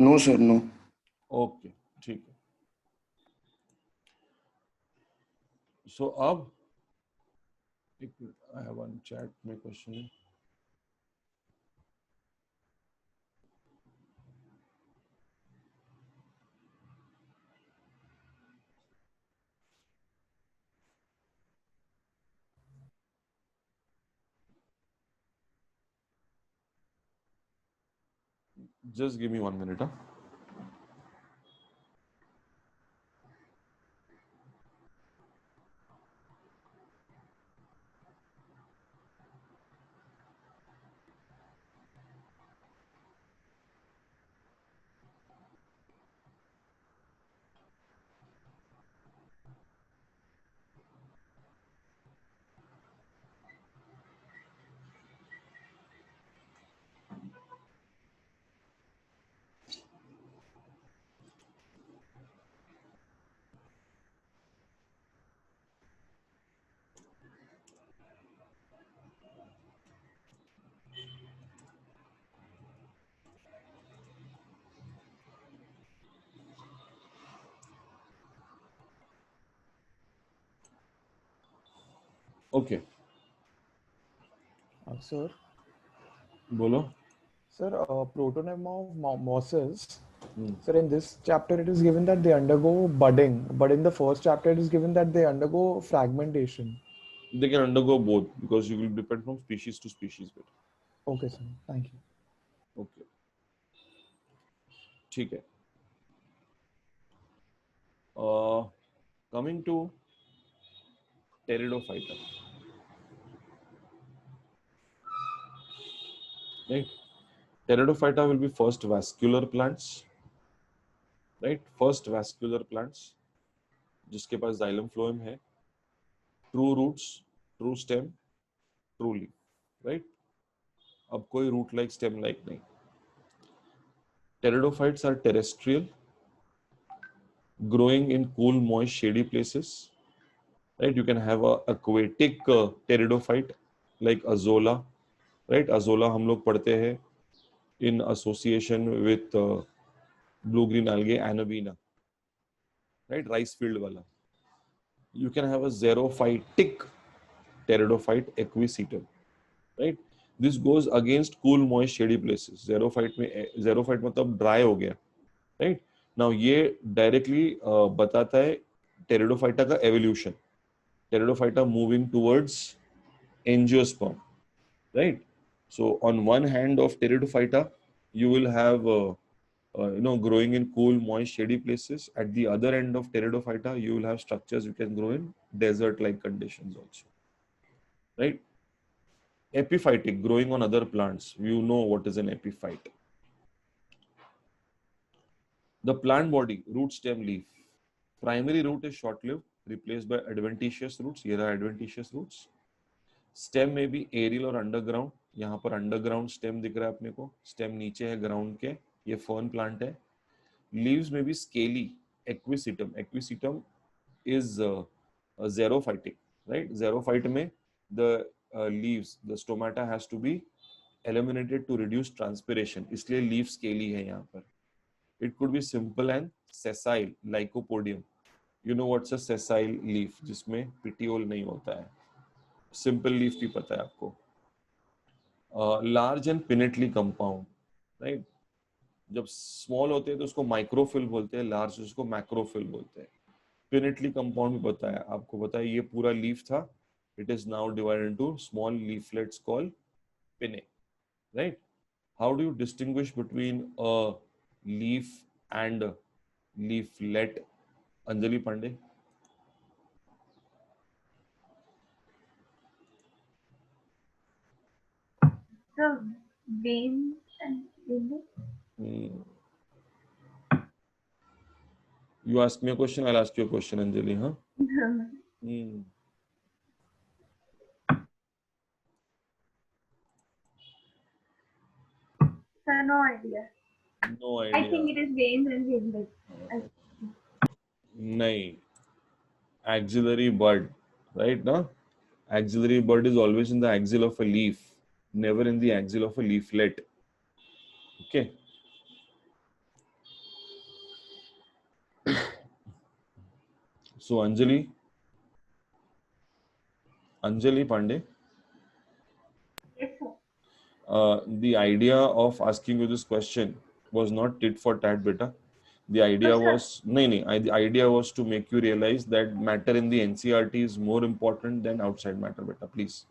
No sir, no. Okay, ठीक है। So अब एक minute, I have one chat में question है। Just give me 1 minute. Huh? Okay. Sir, Bolo. sir, protonym of mosses. Hmm. Sir, in this chapter, it is given that they undergo budding, but in the first chapter, it is given that they undergo fragmentation. They can undergo both because you will depend from species to species. Okay, sir. Thank you. Okay. ठीक है. Coming to pteridophyta. Right. Pteridophyta will be first vascular plants. Right. First vascular plants जिसके पास xylem phloem है. True roots, true stem, true leaf. Right. अब कोई root like stem like नहीं. Pteridophytes are terrestrial, growing in cool, moist, shady places. Right, you can have a aquatic pteridophyte like Azolla. Right, Azolla हम लोग पढ़ते हैं in association with blue green algae Anabaena. Right, rice field वाला. You can have a xerophytic pteridophyte Equisetum. Right, this goes against cool, moist, shady places. Xerophyte मतलब dry हो गया. Right, now ये directly बताता है pteridophyta का evolution. Pteridophyta moving towards angiosperm, right? So on one hand of Pteridophyta, you will have growing in cool, moist, shady places. At the other end of Pteridophyta, you will have structures you can grow in desert-like conditions also, right? Epiphytic, growing on other plants. You know what is an epiphyte. The plant body, root, stem, leaf. Primary root is short-lived, replaced by adventitious roots. Here are adventitious roots. Stem में भी aerial और underground. यहाँ पर underground stem दिख रहा है अपने को. स्टेम नीचे है ग्राउंड के. ये फर्न प्लांट है. लीव्स में भी scaly. Equisetum. Equisetum is xerophytic, right. xerophyte में the leaves, the stomata has to be eliminated to reduce transpiration. इसलिए लीफ स्केली है यहाँ पर. It could be simple and sessile, lycopodium. You know what's a sessile leaf, जिसमें petiole नहीं होता है. Simple leaf भी पता है आपको. Large and pinnately compound, right. जब स्मॉल होते हैं तो उसको माइक्रोफिल बोलते हैं, लार्ज उसको मैक्रोफिल बोलते हैं. पिनेटली कंपाउंड भी पता है आपको. पता है ये पूरा लीफ था. It is now divided into small leaflets called pinnae, right. How do you distinguish between a leaf and leaflet? Anjali Pandey. The veins and limbs. You ask me a question, I'll ask you a question, Anjali, huh? Sir, no idea. No idea. I think it is veins and limbs. Nahi. Axillary bud, right? No? Axillary bud is always in the axil of a leaf, never in the axil of a leaflet. Okay. So Anjali Pandey. Yes, sir. The idea of asking you this question was not tit for tat, beta. The idea was the idea was to make you realize that matter in the NCERT is more important than outside matter, beta. Please,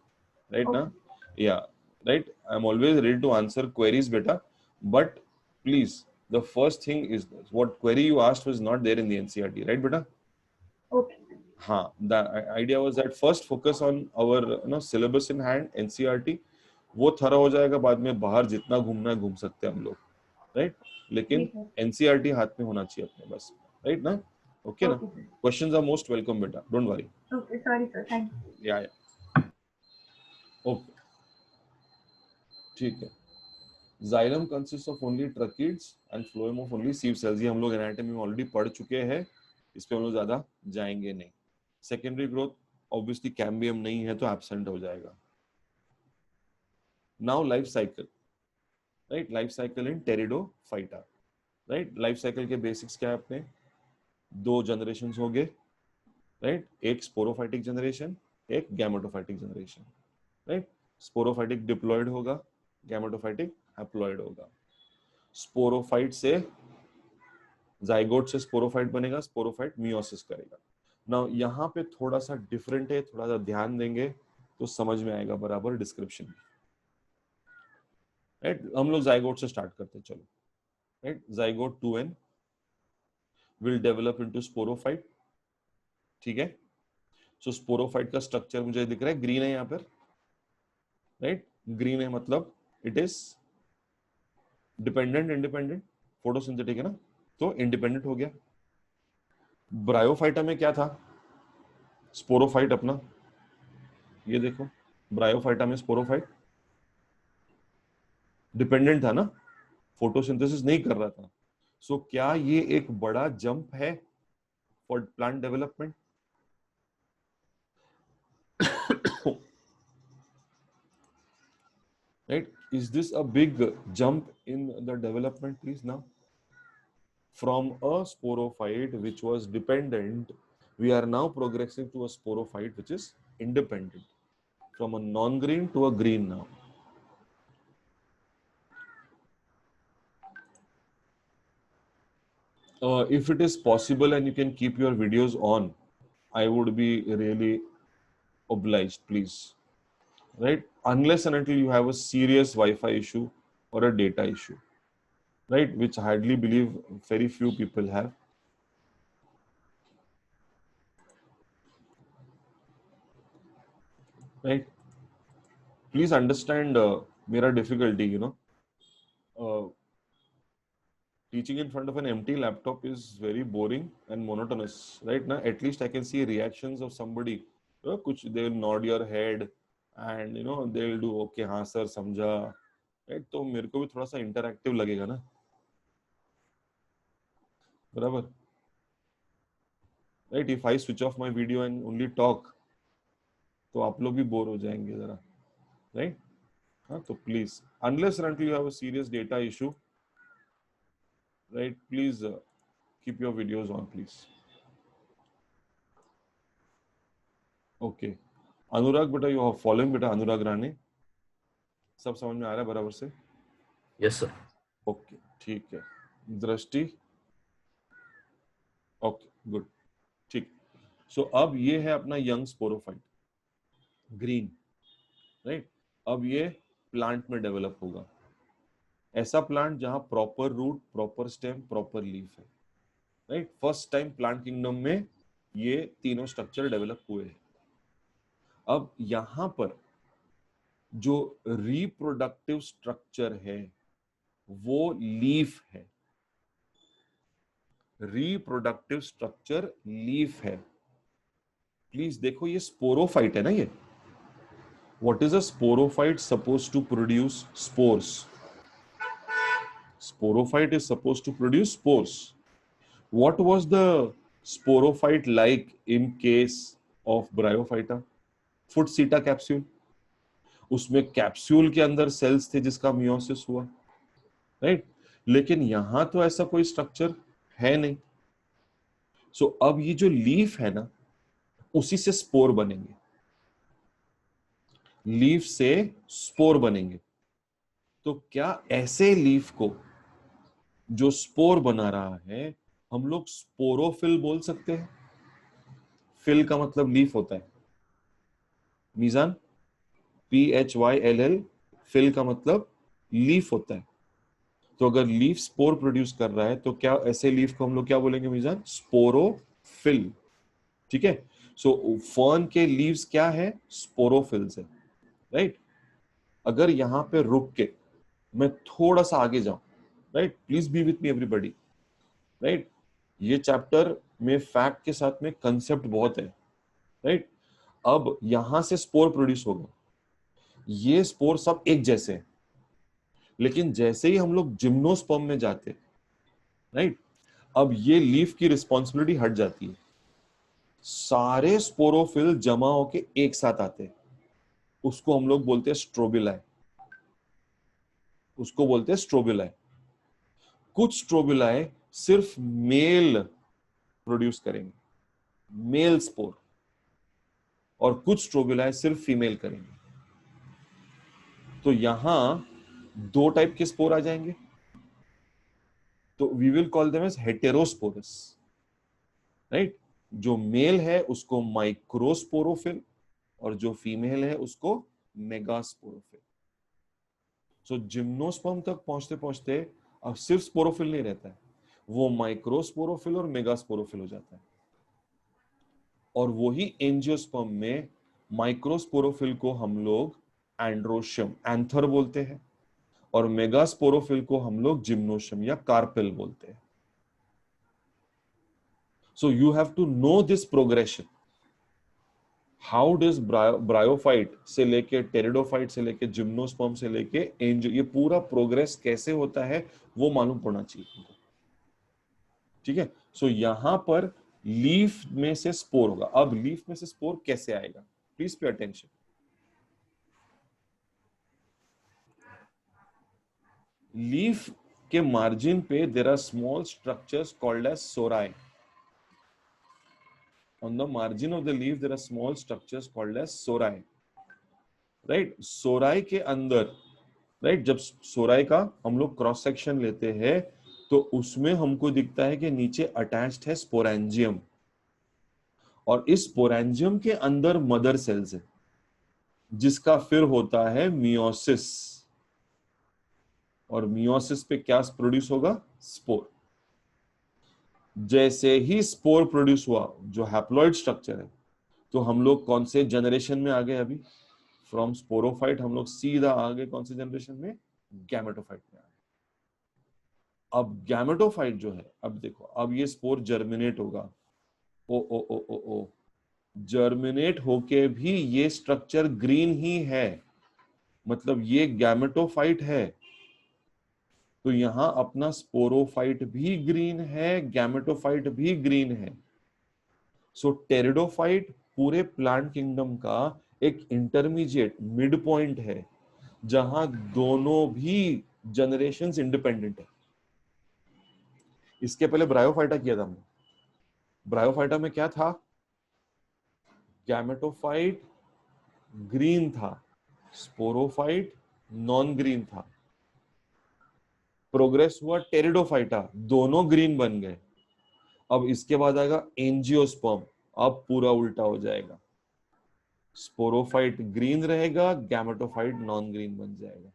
right? Okay. Na? Yeah, right. I'm always ready to answer queries, beta, but please, the first thing is this. What query you asked was not there in the NCERT, right, beta? Okay. हाँ, the idea was that first focus on our syllabus in hand, NCERT. वो थरा हो जाएगा, बाद में बाहर जितना घूमना है घूम सकते हैं हम लोग, राइट? लेकिन ठीक है। NCERT हाथ में होना चाहिए अपने बस, राइट ना? ओके ना? Okay, sir. Questions are most welcome बेटा, don't worry. Okay, sorry, sir. Thank you. या ओके, ठीक है. Xylem consists of only tracheids and phloem of only sieve cells. ये हम लोग एनाटॉमी में ऑलरेडी पढ़ चुके हैं, इस पे हम लोग ज्यादा जाएंगे नहीं. सेकेंडरी ग्रोथ ऑब्वियसली कैम्बियम नहीं है तो एब्सेंट हो जाएगा. Now life cycle, right? Life cycle in Pteridophyta, right? Life cycle के बेसिक्स क्या है अपने? 2 जनरेशंस हो गए, राइट? एक स्पोरोफाइटिक जनरेशन, एक gametophytic generation, right? Sporophytic diploid होगा, गैमेटोफाइटिक हैप्लॉयड होगा. स्पोरोफाइट से जाइगोट से स्पोरोफाइट बनेगा, स्पोरोफाइट मियोसिस करेगा. नाउ यहाँ पे थोड़ा सा डिफरेंट है, थोड़ा सा ध्यान देंगे तो समझ में आएगा बराबर डिस्क्रिप्शन, राइट? हम लोग जाइगोट से स्टार्ट करते हैं, चलो, right? Zygote 2n will develop into sporophyte, ठीक है? सो स्पोरोफाइट का स्ट्रक्चर मुझे दिख रहा है, ग्रीन है यहाँ पर, राइट? ग्रीन है मतलब it is dependent, independent, photosynthetic है ना, तो इंडिपेंडेंट हो गया. ब्रायोफाइटा में क्या था? स्पोरोफाइट अपना, ये देखो, ब्रायोफाइटा में स्पोरोफाइट डिपेंडेंट था ना, फोटोसिंथेसिस नहीं कर रहा था. सो क्या ये एक बड़ा जंप है for plant development? Right? Is this a big jump in the development, please? Now, from a sporophyte which was dependent, we are now progressing to a sporophyte which is independent. From a non-green to a green now. If it is possible and you can keep your videos on, I would be really obliged, please. Right? Unless and until you have a serious Wi-Fi issue or a data issue, right? Which I hardly believe very few people have. Right? Please understand mera difficulty, teaching in front of an empty laptop is very boring and monotonous, right? Now, at least I can see reactions of somebody. Kuch, they will nod your head and they will do okay, हाँ sir समझा, right? तो मेरे को भी थोड़ा सा interactive लगेगा ना, बराबर, right? If I switch off my video and only talk, तो आप लोग भी बोर हो जाएंगे जरा, right? हाँ, तो please, unless and until you have a serious data issue, right? Please keep your videos on, please. Okay. अनुराग बेटा, you are following बेटा, अनुराग राणे, सब समझ में आ रहा है बराबर से? Yes sir. ओके, ठीक है. दृष्टि, ओके, गुड, ठीक. सो अब ये है अपना यंग स्पोरोफाइट, ग्रीन, राइट? अब ये प्लांट में डेवलप होगा. ऐसा प्लांट जहां proper root, proper stem, proper leaf है, right? First time plant kingdom में ये तीनों स्ट्रक्चर डेवलप हुए हैं. अब यहां पर जो रिप्रोडक्टिव स्ट्रक्चर है वो लीफ है. रिप्रोडक्टिव स्ट्रक्चर लीफ है. प्लीज देखो, ये स्पोरोफाइट है ना. ये what is a sporophyte suppose to produce spores? Sporophyte is supposed to produce spores. What was the sporophyte like in case of Bryophyta? Foot seta capsule. उसमें capsule के अंदर sales थे जिसका मियोसिस हुआ, राइट? लेकिन यहां तो ऐसा कोई स्ट्रक्चर है नहीं. सो अब ये जो लीफ है ना, उसी से स्पोर बनेंगे. लीफ से स्पोर बनेंगे. तो क्या ऐसे लीफ को जो स्पोर बना रहा है हम लोग स्पोरोफिल बोल सकते हैं? फिल का मतलब लीफ होता है, मीजान, PHYLL, फिल का मतलब लीफ होता है. तो अगर लीफ स्पोर प्रोड्यूस कर रहा है तो क्या ऐसे लीफ को हम लोग क्या बोलेंगे मीजान? स्पोरोफिल। ठीक है, सो फर्न के लीव्स क्या है? स्पोरोफिल्स है, राइट। अगर यहां पे रुक के मैं थोड़ा सा आगे जाऊं, right, please be with me everybody, right, ये चैप्टर में फैक्ट के साथ में कंसेप्ट बहुत है, राइट। अब यहां से स्पोर प्रोड्यूस होगा, ये स्पोर सब एक जैसे हैं, लेकिन जैसे ही हम लोग जिम्नोस्पर्म में जाते, राइट, अब ये लीफ की रिस्पॉन्सिबिलिटी हट जाती है, सारे स्पोरोफिल जमा होके एक साथ आते हैं, उसको हम लोग बोलते हैं स्ट्रोबिलाई, उसको बोलते हैं स्ट्रोबिलाई। कुछ स्ट्रोबिलाई सिर्फ मेल प्रोड्यूस करेंगे, मेल स्पोर, और कुछ स्ट्रोबिलाई सिर्फ फीमेल करेंगे। तो यहां दो टाइप के स्पोर आ जाएंगे, तो we will call them as heterosporous, right. जो मेल है उसको माइक्रोस्पोरोफिल और जो फीमेल है उसको मेगास्पोरोफिल। सो जिम्नोस्पर्म तक पहुंचते पहुंचते अब सिर्फ स्पोरोफिल नहीं रहता है, वो माइक्रोस्पोरोफिल और मेगास्पोरोफिल हो जाता है। और वही एंजियोस्पर्म में माइक्रोस्पोरोफिल को हम लोग एंड्रोशियम, एंथर बोलते हैं, और मेगास्पोरोफिल को हम लोग जिम्नोशियम या कार्पेल बोलते हैं। So you have to know this progression, how does bryophyte से लेके टेरिडोफाइट से लेके जिम्नोस्पर्म से लेके एंजियो, ये पूरा प्रोग्रेस कैसे होता है वो मालूम पड़ना चाहिए तुमको, ठीक है। सो यहां पर लीफ में से स्पोर होगा। अब लीफ में से स्पोर कैसे आएगा? Please pay attention. लीफ के मार्जिन पे there are small structures called as sori. On the margin of the leaf there are small structures called as sorai, right? सोराई के अंदर, राइट, जब सोराई का हम लोग क्रॉस सेक्शन लेते हैं तो उसमें हमको दिखता है कि नीचे अटैच्ड है स्पोरेंजियम, और इस स्पोरेंजियम के अंदर मदर सेल्स है, जिसका फिर होता है मियोसिस, और मियोसिस पे क्या प्रोड्यूस होगा? स्पोर। जैसे ही स्पोर प्रोड्यूस हुआ, जो हैप्लॉइड स्ट्रक्चर है, तो हम लोग कौन से जनरेशन में आ गए? अभी फ्रॉम स्पोरोफाइट हम लोग सीधा आ गए कौन से जनरेशन में? गैमेटोफाइट में आ गए। अब गैमेटोफाइट जो है, अब देखो, अब ये स्पोर जर्मिनेट होगा, ओ ओ ओ ओ ओ, जर्मिनेट होके भी ये स्ट्रक्चर ग्रीन ही है, मतलब ये गैमेटोफाइट है, तो यहां अपना स्पोरोफाइट भी ग्रीन है, गैमेटोफाइट भी ग्रीन है। सो टेरिडोफाइट पूरे प्लांट किंगडम का एक इंटरमीडिएट मिड पॉइंट है, जहां दोनों भी जनरेशंस इंडिपेंडेंट है। इसके पहले ब्रायोफाइटा किया था हमने। ब्रायोफाइटा में क्या था? गैमेटोफाइट ग्रीन था, स्पोरोफाइट नॉन ग्रीन था। प्रोग्रेस हुआ टेरिडोफाइटा, दोनों ग्रीन बन गए। अब इसके बाद आएगा एंजियोस्पर्म, अब पूरा उल्टा हो जाएगा, स्पोरोफाइट ग्रीन रहेगा, गैमेटोफाइट नॉन ग्रीन बन जाएगा।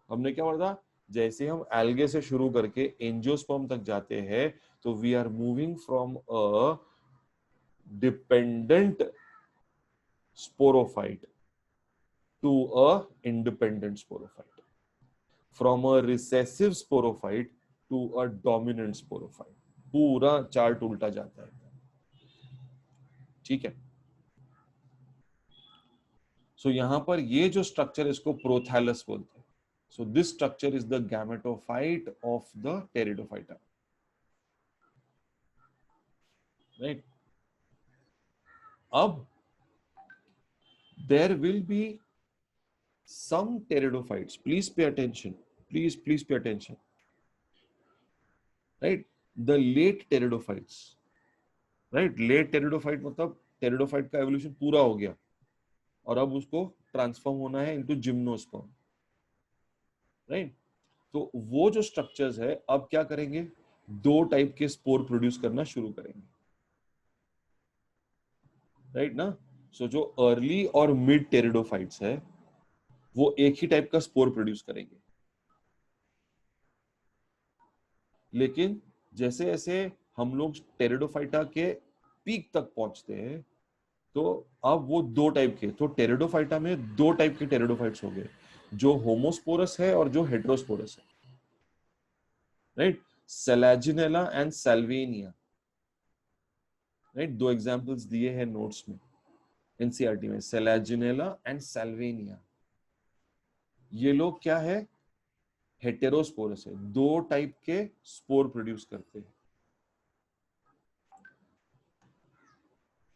हमने क्या पढ़ा? जैसे हम एल्गे से शुरू करके एंजियोस्पर्म तक जाते हैं तो we are moving from a dependent sporophyte to a independent sporophyte, from a recessive sporophyte to a dominant sporophyte. पूरा चार्ट उल्टा जाता है, ठीक है। सो यहां पर ये जो स्ट्रक्चर, इसको प्रोथैलस बोलते हैं। So this structure is the gametophyte of the pteridophyta, right. अब there will be some pteridophytes, please pay attention, please pay attention, right? The late pteridophytes, right? Late pteridophyte मतलब pteridophyte का evolution पूरा हो गया और अब उसको ट्रांसफॉर्म होना है इनटू जिम्नोस्पर्म, राइट। तो वो जो स्ट्रक्चर्स है अब क्या करेंगे? दो टाइप के स्पोर प्रोड्यूस करना शुरू करेंगे, राइट ना। सो जो अर्ली और मिड टेरिडोफाइट्स है वो एक ही टाइप का स्पोर प्रोड्यूस करेंगे, लेकिन जैसे जैसे हम लोग टेरिडोफाइटा के पीक तक पहुंचते हैं तो अब वो दो टाइप के, तो टेरिडोफाइटा में दो टाइप के टेरिडोफाइट्स हो गए, जो होमोस्पोरस है और जो हेटेरोस्पोरस है, right? Selaginella and salvinia, right? दो एग्जांपल्स दिए हैं नोट्स में एनसीईआरटी में, सेलाजिनेला एंड सैल्वेनिया। ये लोग क्या है, हेटेरोस्पोरस है, दो टाइप के स्पोर प्रोड्यूस करते हैं,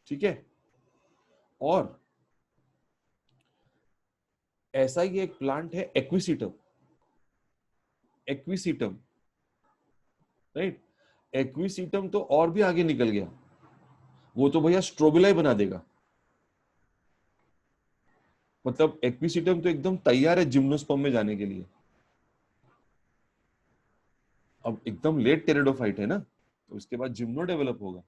ठीक है? और ऐसा ही एक प्लांट है एक्विसिटम, एक्विसिटम, राइट? एक्विसिटम तो और भी आगे निकल गया, वो तो भैया स्ट्रोबिलाई बना देगा। मतलब एक्विसिटम तो एकदम तैयार है जिम्नोस्पर्म में जाने के लिए। अब एकदम लेट टेरिडोफाइट है ना, तो उसके बाद जिम्नो डेवलप होगा।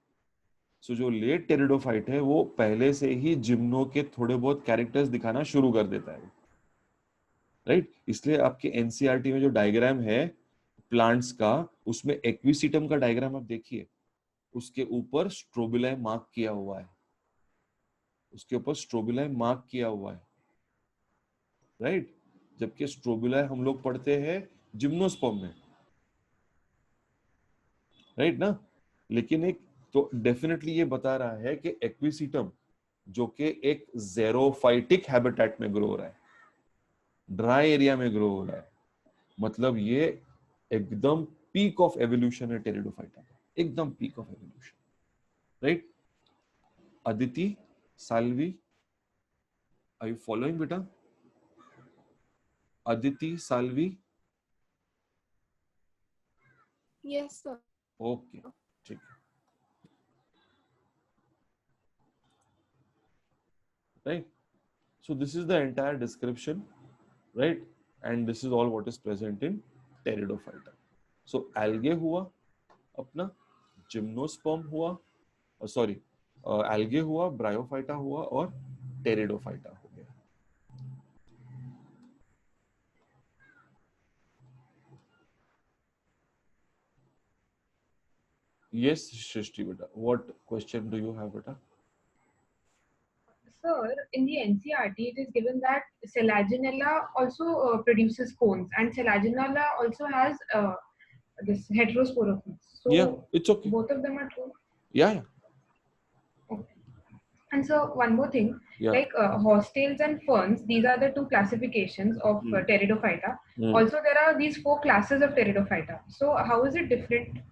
सो जो लेट टेरिडोफाइट है वो पहले से ही जिम्नो के थोड़े बहुत कैरेक्टर्स दिखाना शुरू कर देता है, राइट? इसलिए आपके एनसीईआरटी में जो डायग्राम है प्लांट्स का, उसमें एक्विसिटम का डायग्राम आप देखिए, उसके ऊपर स्ट्रोबिलाई मार्क किया हुआ है, उसके ऊपर स्ट्रोबिलाई मार्क किया हुआ है, राइट? जबकि स्ट्रोबिलाई हम लोग पढ़ते हैं जिम्नोस्पर्म में, राइट ना? लेकिन एक तो डेफिनेटली ये बता रहा है कि एक्विसिटम जो कि एक ज़ेरोफाइटिक हैबिटेट में ग्रो हो रहा है, ड्राई एरिया में ग्रो हो रहा है, मतलब ये एकदम पीक ऑफ एवोल्यूशन है टेरिडोफाइटा का, एकदम peak of evolution, right? Aditi, Salvi, are you following बेटा? Aditi, Salvi, Yes, sir. Okay, ठीक है, right? So this is the entire description, right? And this is all what is present in Pteridophyta. So algae हुआ अपना, gymnosperm हुआ, sorry, algae हुआ, bryophyta हुआ और Pteridophyta हो गया। Yes, Shrishti beta. What question do you have, beta? Sir, in the NCERT, it is given that Selaginella also produces cones, and Selaginella also has this heterosporophytes. So Yeah, it's okay. both of them are true. Yeah. Okay. And so one more thing, Yeah. like hostales and ferns, these are the two classifications of Pteridophyta. Hmm. Also, there are these 4 classes of Pteridophyta. So how is it different?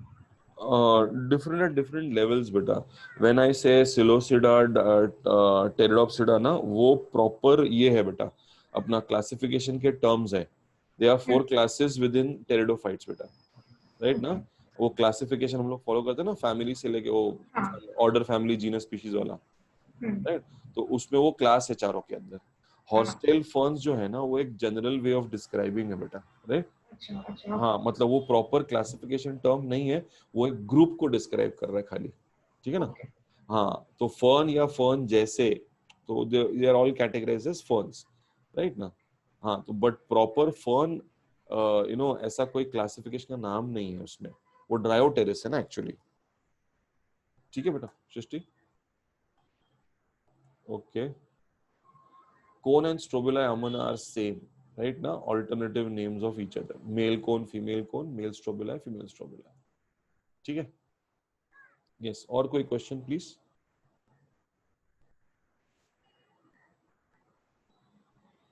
Different at different levels beta. When I say Psilocida, Pteridopsida ना, वो proper ये है बेटा, अपना classification के terms है. There are 4 classes within pteridophytes बेटा, right ना? वो classification हम लोग follow करते हैं ना, family से लेके वो order, family, genus, species वाला, right? तो उसमें वो class है चारों के अंदर. Hostile ferns जो है ना, वो एक general way of describing है बेटा, right? हाँ, मतलब वो प्रॉपर क्लासिफिकेशन टर्म नहीं है, वो एक ग्रुप को डिस्क्राइब कर रहा है खाली, ठीक है ना? हाँ, तो फर्न या फर्न जैसे, तो they are all categorised as ferns, right ना? हाँ, तो but proper fern you know ऐसा कोई क्लासिफिकेशन का नाम नहीं है उसमें, वो ड्रायोटेरिस है ना एक्चुअली, ठीक है बेटा Srishti? Okay, cone and strobili Aman are same, right now, alternative names of each other, male cone, male strobili, female strobili, ठीक है? Yes, और कोई question please?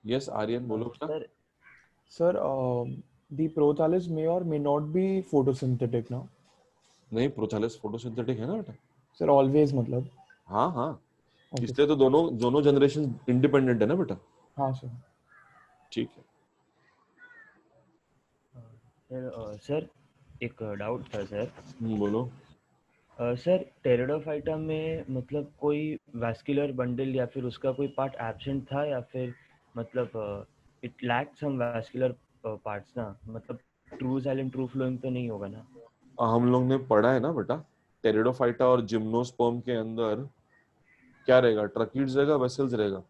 Yes, Aryan बोलो बेटा. Sir, the Prothallus may or may not be photosynthetic now. नहीं, Prothallus photosynthetic है ना बेटा? Sir, always मतलब. हाँ हाँ, इसलिए तो दोनों जनरेशन इंडिपेंडेंट है ना बेटा? हाँ सर. ठीक है. सर एक डाउट था सर. बोलो. सर टेरिडोफाइटा में मतलब कोई वैस्कुलर बंडल या फिर उसका कोई पार्ट एब्सेंट था, या फिर मतलब it lacked some vascular parts ना, मतलब ट्रू जाइलम ट्रू फ्लोएम तो नहीं होगा ना? हम लोग ने पढ़ा है ना बेटा, टेरिडोफाइटा और जिम्नोस्पर्म के अंदर क्या रहेगा? ट्रकीड्स रहेगा, वेसल्स रहेगा.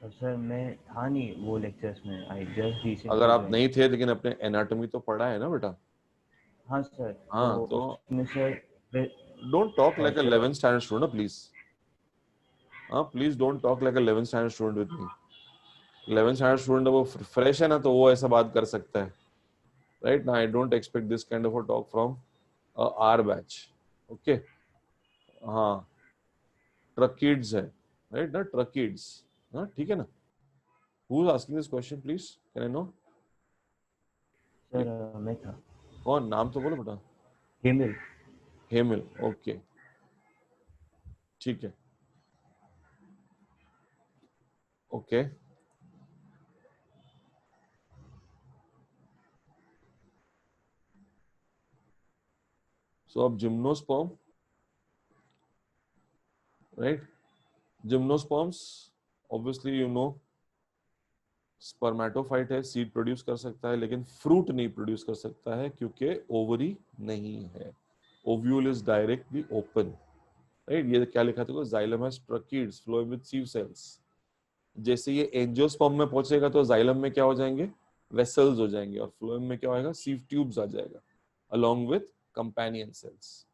सर मैं था नहीं वो लेक्चर्स में, आई जस्ट रिसेंटली. अगर आप नहीं थे लेकिन अपने एनाटॉमी तो पढ़ा है ना बेटा? हाँ सर, हाँ तो उसमें sir don't talk like a sir 11th standard student please. हाँ please don't talk like a 11th standard student with me. 11th standard student वो फ्रेश है ना, तो वो ऐसा बात कर सकता है, राइट ना. I don't expect this kind of a talk from our batch. Okay. हाँ ट्रक किड्स है, राइट ना, ट्रक किड्स. हाँ ठीक है ना. Who is asking this question please, can I know? Sir मैं था, कौन? नाम तो बोलो बेटा. हेमिल. हेमिल. ओके ठीक है. ओके सो अब gymnosperm, right. Gymnosperms obviously you know spermatophyte है, सीड प्रोड्यूस कर सकता है, लेकिन फ्रूट नहीं प्रोड्यूस कर सकता है क्योंकि ओवरी नहीं है. Ovule is directly open, right. ये क्या लिखा था? Xylem has tracheids flowing with sieve cells. जैसे ये एंजियोस्पर्म में पहुंचेगा तो जाइलम में क्या हो जाएंगे? वेसल्स हो जाएंगे, और फ्लोएम में क्या होगा? सीव ट्यूब्स आ जाएगा along with companion cells.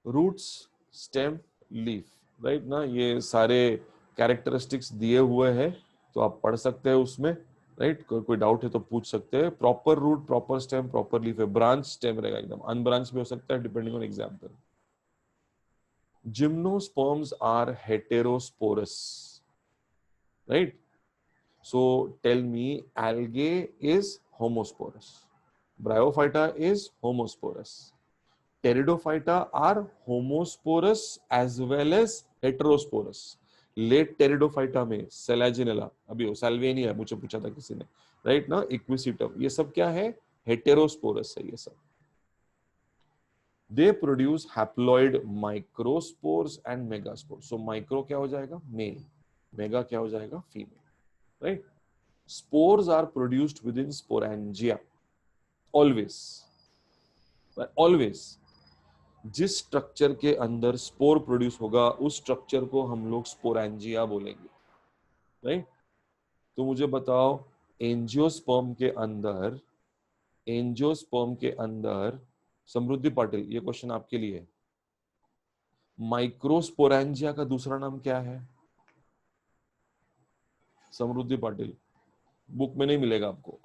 Roots, stem, leaf, right ना. ये सारे कैरेक्टरिस्टिक्स दिए हुए हैं, तो आप पढ़ सकते हैं उसमें, राइट. कोई डाउट है तो पूछ सकते हैं. Proper root, proper stem, proper leaf है. ब्रांच स्टेम रहेगा एकदम, अनब्रांच भी हो सकता है depending on example. Gymnosperms are heterosporous, right? So tell me, algae is homosporous, Bryophyta is homosporous, Pteridophyta are homosporous as well as heterosporous. लेट Pteridophyta में Selaginella, अभी सैल्वेनिया मुझे पूछा था किसी ने, राइट ना, इक्विसिटम, ये सब क्या है? हेटेरोस्पोरस है ये सब. They produce haploid microspores and megaspores. So micro क्या हो जाएगा? Male. Mega क्या हो जाएगा? Female. Right? Spores are produced within sporangia. Always. Always. जिस स्ट्रक्चर के अंदर स्पोर प्रोड्यूस होगा उस स्ट्रक्चर को हम लोग स्पोरेंजिया बोलेंगे, राइट. तो मुझे बताओ, एंजियोस्पर्म के अंदर समृद्धि पाटिल, ये क्वेश्चन आपके लिए है. माइक्रोस्पोरेंजिया का दूसरा नाम क्या है? समृद्धि पाटिल, बुक में नहीं मिलेगा आपको.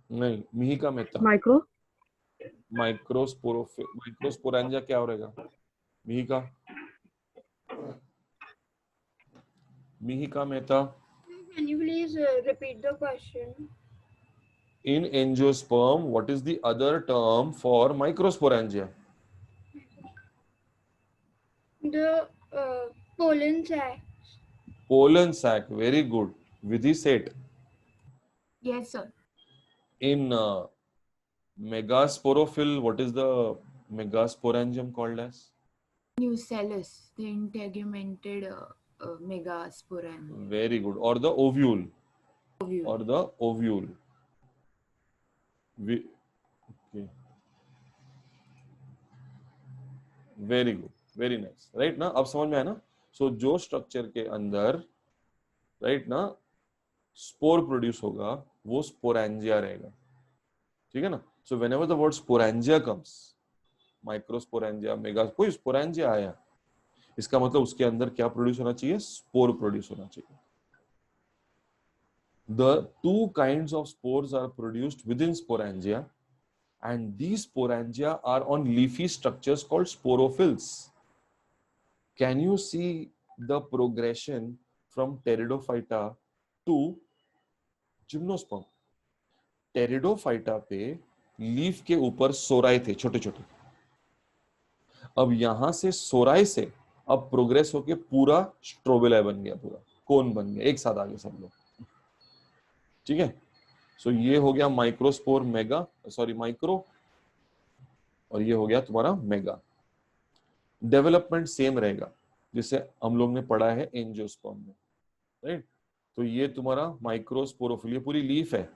नहीं, मिहिका मेहता. माइक्रो माइक्रोस्पोरेंजिया क्या हो रहेगा? Mihika Mehta. Can you please repeat the question? In angiosperm, what is the other term for microsporangia? The pollen sac. Pollen sac. Very good. Vidhi Seth. Yes, sir. In megasporophyll, what is the megasporangium called as? Nucellus, the integumented megasporangium. Very good. Or the ovule. Ovule. Or the ovule. Okay. Very good. Very nice. Right ना, अब समझ में आया ना. So जो structure के अंदर, right ना, स्पोर प्रोड्यूस होगा वो स्पोरेंजिया रहेगा, ठीक है ना. So whenever the word sporangia comes, microsporangia, mega, कोई स्पोरेंजिया आया, इसका मतलब उसके अंदर क्या प्रोड्यूस होना चाहिए? स्पोर प्रोड्यूस होना चाहिए. The two kinds of spores are produced within sporangia, and these sporangia are on leafy structures called sporophylls. Can you see the progression from Pteridophyta to Gymnosperm? Pteridophyta पे leaf के ऊपर सोराई थे छोटे छोटे. अब यहां से सोराई से अब प्रोग्रेस होके पूरा स्ट्रोबिलाई बन गया, पूरा कोन बन गया, एक साथ आगे सब लोग, ठीक है. सो ये हो गया माइक्रोस्पोर मेगा, सॉरी माइक्रो, और ये हो गया तुम्हारा मेगा. डेवलपमेंट सेम रहेगा जिसे हम लोग ने पढ़ा है एंजियोस्पर्म में, राइट. तो ये तुम्हारा माइक्रोस्पोरोफिल, ये पूरी लीफ है,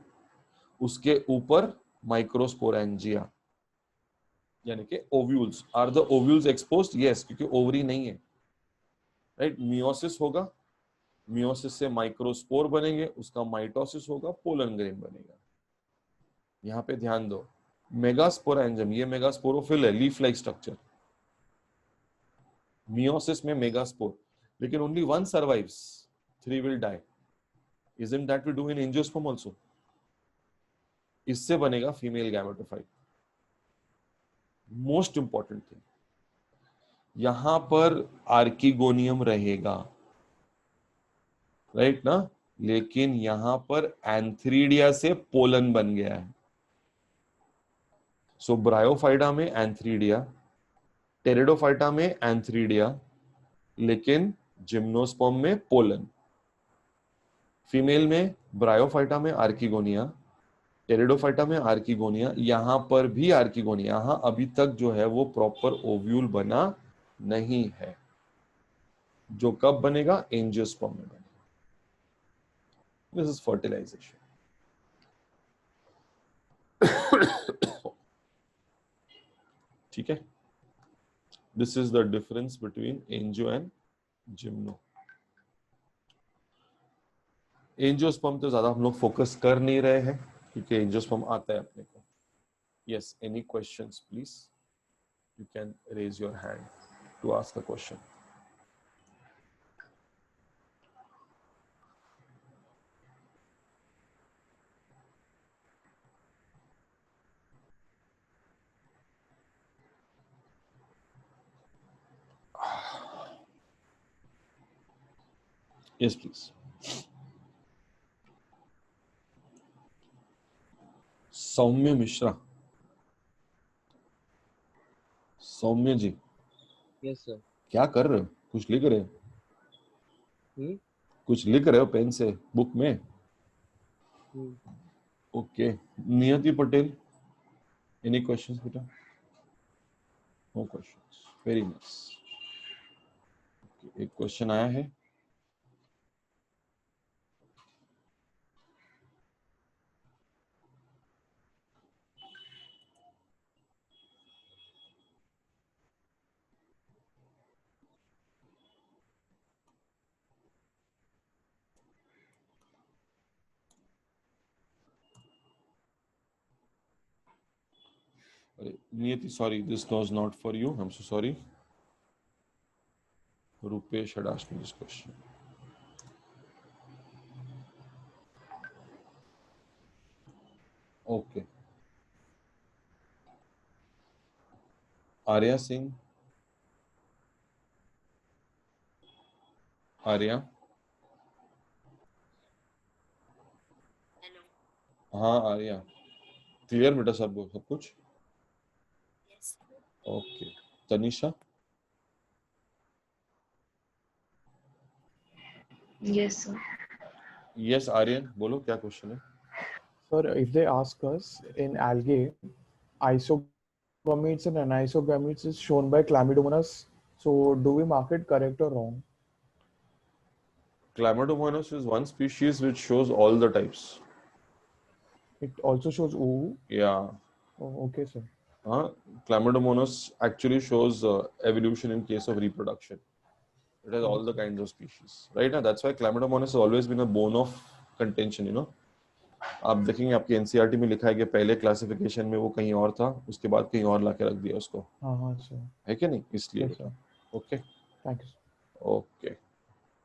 उसके ऊपर माइक्रोस्पोरेंजिया, यानी कि ovules. Are the ovules exposed? Yes, क्योंकि ओवरी नहीं है, राइट. मियोसिस होगा, मियोसिस से माइक्रोस्पोर बनेंगे, उसका माइटोसिस होगा, पोलन ग्रेन बनेगा। यहाँ पे ध्यान दो, मेगास्पोरेंजियम ये मेगास्पोरोफिल है, लीफ लाइक स्ट्रक्चर। मियोसिस में मेगास्पोर, लेकिन only one survives, 3 will die. Isn't that we do in angiosperm also? इससे बनेगा female gametophyte. Most important thing, यहां पर आर्किगोनियम रहेगा, राइट ना, लेकिन यहां पर एंथ्रीडिया से पोलन बन गया है। सो ब्रायोफाइटा में एंथ्रीडिया, टेरिडोफाइटा में एंथ्रीडिया, लेकिन जिम्नोस्पर्म में पोलन। फीमेल में ब्रायोफाइटा में आर्किगोनिया, टेरिडोफाइटा में आर्किगोनिया, यहां पर भी आर्किगोनिया। यहां अभी तक जो है वो प्रॉपर ओव्यूल बना नहीं है, जो कब बनेगा, एंजियोस्पर्म में बनेगा। This is fertilisation. ठीक है, this is the difference between angio and gymno. Angiosperm तो ज्यादा हम लोग फोकस कर नहीं रहे हैं क्योंकि एंजियोस्पर्म आता है अपने को। Yes, any questions please, you can raise your hand to ask a question. Yes please. Saumya Mishra, Saumya ji yes sir. क्या कर रहे हो, कुछ लिख रहे हो? कुछ लिख रहे हो पेन से बुक में? Okay. Niyati Patel, any questions बेटा? No questions, very nice. एक क्वेश्चन आया है, Niyati, sorry, this was not for you. I'm so sorry. Rupesh had asked me this question. Okay. Arya Singh. Arya. हाँ आर्या, क्लियर बेटा सब कुछ? Okay. Tanisha? Yes, sir. Yes Aryan, बोलो क्या क्वेश्चन है? Sir, if they ask us in algae, isogametes and anisogametes is shown by Chlamydomonas. So, do we mark it correct or wrong? Chlamydomonas is one species which shows all the types. It also shows OO. Yeah. Oh, okay, sir. Chlamydomonas actually shows evolution in case of reproduction. It has all the kinds of species, right? Now that's why Chlamydomonas has always been a bone of contention, you know. आप देखेंगे आपके NCERT में लिखा है कि पहले classification में वो कहीं और था, उसके बाद कहीं और लाके रख दिया उसको। हाँ सर। है क्या नहीं? इसलिए। Yes, sir. Okay, Thank you. Okay,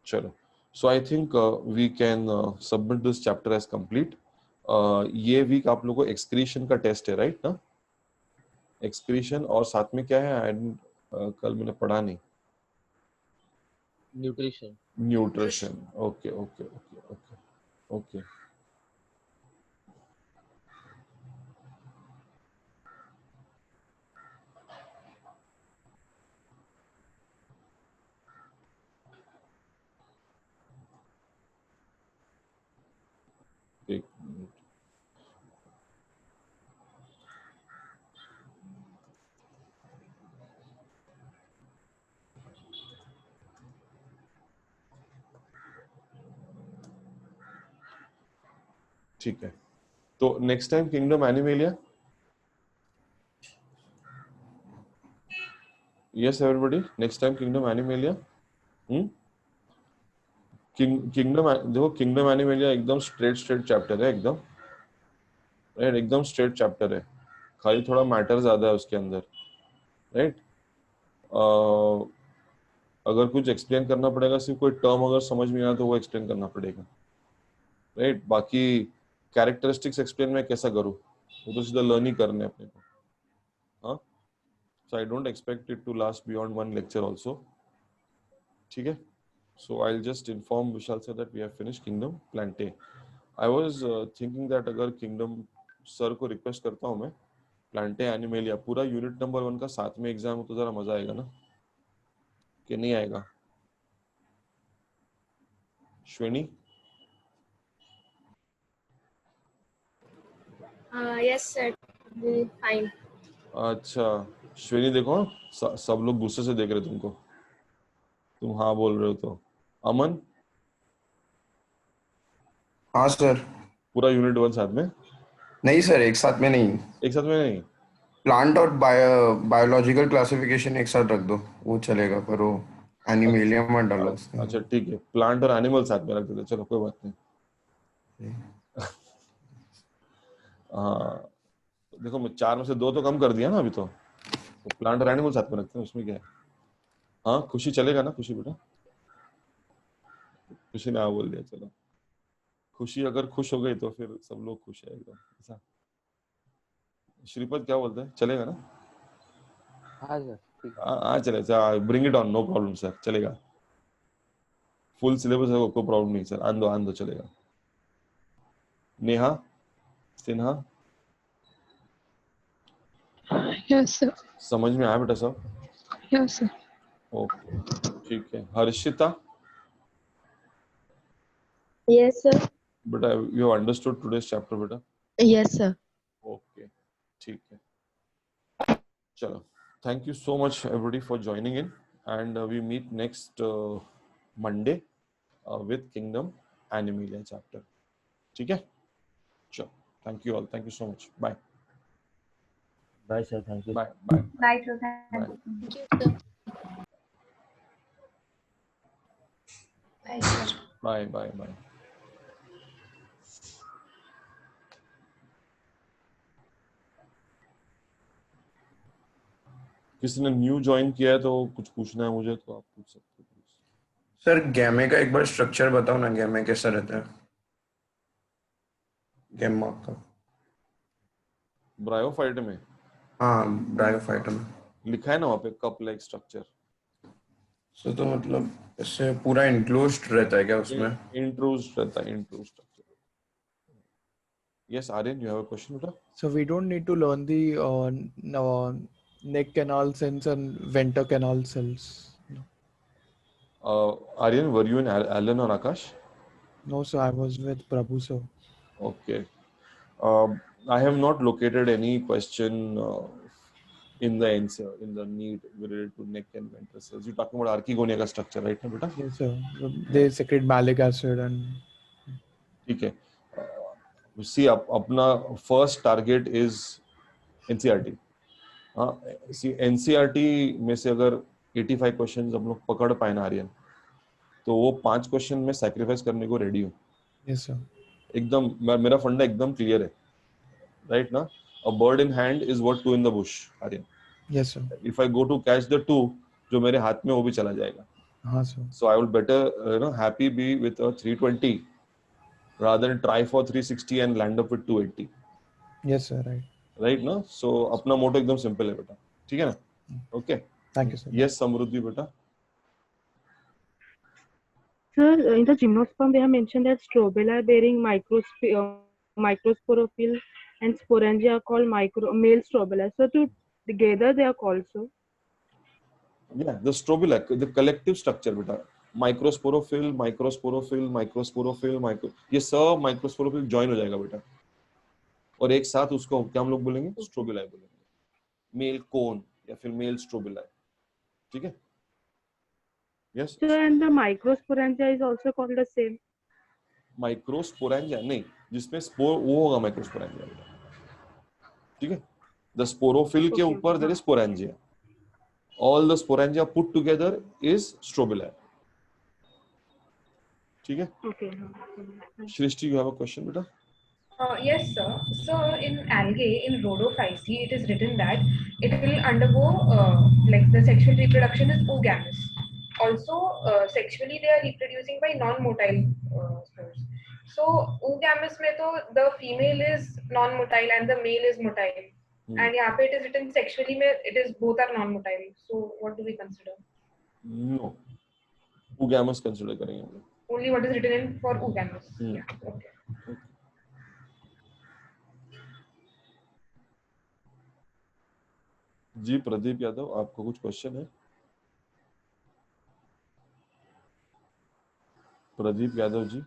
चलो। So I think we can submit this chapter as complete. ये वीक आप लोगों को एक्सक्रीशन का टेस्ट है, राइट ना? एक्सक्रीशन और साथ में क्या है, कल मैंने पढ़ा नहीं। Nutrition. Nutrition, okay okay okay okay okay. एक मिनट, ठीक है। तो next time kingdom animalia. Yes everybody, next time kingdom animalia. Kingdom देखो, किंगडम एनिमलिया एकदम स्ट्रेट चैप्टर है, एकदम राइट, एकदम स्ट्रेट चैप्टर है, खाली थोड़ा मैटर ज्यादा है उसके अंदर, राइट। अगर कुछ एक्सप्लेन करना पड़ेगा, सिर्फ कोई टर्म अगर समझ में आया तो वो एक्सप्लेन करना पड़ेगा, राइट। बाकी कैरेक्टरिस्टिक्स एक्सप्लेन मैं कैसा करूँ, वो तो सीधा लर्न ही करने अपने को, हाँ। So I don't expect it to last beyond one lecture also, ठीक है। So I'll just inform Vishal sir that we have finished Kingdom Plante. I was thinking that अगर Kingdom सर को रिक्वेस्ट करता हूँ मैं, प्लांटे एनिमेलिया पूरा unit number 1 का साथ में एग्जाम हो तो जरा मजा आएगा ना, कि नहीं आएगा? श्वेनी? Yes sir, fine. अच्छा श्वेनी, देखो सब लोग गुस्से से देख रहे तुमको, तुम हाँ बोल रहे हो तो। अमन? हाँ सर। पूरा यूनिट 1 साथ में? नहीं सर, एक साथ में नहीं। एक साथ में नहीं? प्लांट और बायोलॉजिकल क्लासिफिकेशन एक साथ रख दो, वो चलेगा, पर वो एनिमेलिया मत डालो उसमें। अच्छा ठीक है, प्लांट और एनिमल साथ में रख देते, चलो कोई बात नहीं। हाँ देखो, मैं 4 में से 2 तो कम कर दिया ना अभी तो प्लांट और एनिमल साथ में रखते हैं, उसमें क्या है। हाँ खुशी चलेगा ना? खुशी बेटा, खुशी ने हाँ बोल दिया, चलो। खुशी अगर खुश हो गई तो फिर सब लोग खुश है एकदम, ऐसा। श्रीपद क्या बोलते हैं, चलेगा ना? हाँ सर, हाँ चलेगा, bring it on, no problem sir, चलेगा। फुल सिलेबस है, कोई प्रॉब्लम नहीं सर, आन दो चलेगा। नेहा सिन्हा? Yes sir. समझ में आया बेटा सब? Yes sir. ओके ठीक है। हर्षिता? Yes sir. बेटा you have understood today's chapter बेटा? Yes sir. ओके ठीक है, चलो। Thank you so much everybody for joining in, and we meet next Monday with kingdom Animalia chapter, ठीक है? चलो, thank you all, thank you so much, bye bye sir, thank you. Bye bye Bye sir. Thank you. Thank you, sir. Bye sir. Bye bye bye. किसी ने new join किया है तो कुछ पूछना है मुझे तो आप पूछ सकते हो। सर गैमे का एक बार स्ट्रक्चर बताओ ना, गैमे कैसा रहता है, गैमा का? ब्रायोफाइट में? हाँ, ब्रायोफाइट में लिखा है ना वहाँ पे, कप लाइक स्ट्रक्चर। सो तो मतलब इससे पूरा इंक्लोज्ड रहता है क्या उसमें? इंक्लोज्ड रहता है, enclosed structure. Yes Aryan, you have a question बेटा? So we don't need to learn the neck canal cells and venter canal cells. Aryan, were you in Alan or Akash? No, sir, I was with Prabhu, sir. Okay. I have not located any question in the answer, in the need related to neck and ventral cells. You're talking about archegonia structure, right, na, beta? Yes, sir. They secrete malic acid and. Okay. See, अपना first target is NCERT. See, NCERT में से अगर 85 questions हम लोग पकड़ पाए ना आर्यन, तो वो 5 क्वेश्चन में सैक्रिफाइस करने को रेडी हूँ। Yes, sir. एकदम मेरा फंडा एकदम क्लियर है, राइट ना? A bird in hand is what two in the bush, Aryan. Yes, sir. If I go to catch the two, जो मेरे हाथ में वो भी चला जाएगा। हाँ, sir. So I will better happy be with a 320 rather than try for 360 and land up with 280. Yes, sir. Right. Right ना? So अपना मोटो एकदम सिंपल है बेटा, ठीक है ना? Okay. Thank you, sir. Yes, समृद्धि बेटा? Sir, in the gymnosperm, they have mentioned that strobila bearing microsporophyll and sporangia are called male strobila. So together they are called so. Yeah, the strobila, the collective structure बेटा, microsporophyll, ये सब microsporophyll join हो जाएगा बेटा, और एक साथ उसको क्या हम लोग बोलेंगे? स्ट्रोबिला बोलेंगे, मेल कोन या फिर मेल स्ट्रोबिला, ठीक है? Yes. So and the microsporangia is also called the same. Microsporangia नहीं, जिसमें स्पोर वो होगा माइक्रोस्पोरेंजिया, ठीक है? द स्पोरोफिल के ऊपर there is sporangia, all the sporangia put together is strobila, ठीक है? Okay. Srishti, you have a question, बेटा? Yes, sir. So in algae, in rhodophyceae, it is written that it will undergo like the sexual reproduction is oogamous. Also, sexually they are reproducing by non-motile spores. So oogamous में तो the female is non-motile and the male is motile. And यहाँ पे it is written sexually में it is both are non-motile. So what do we consider? No. oogamous consider करेंगे हम लोग. Only what is written in for oogamous. Yeah. Okay. जी प्रदीप यादव, आपको कुछ question है? प्रदीप यादव जी.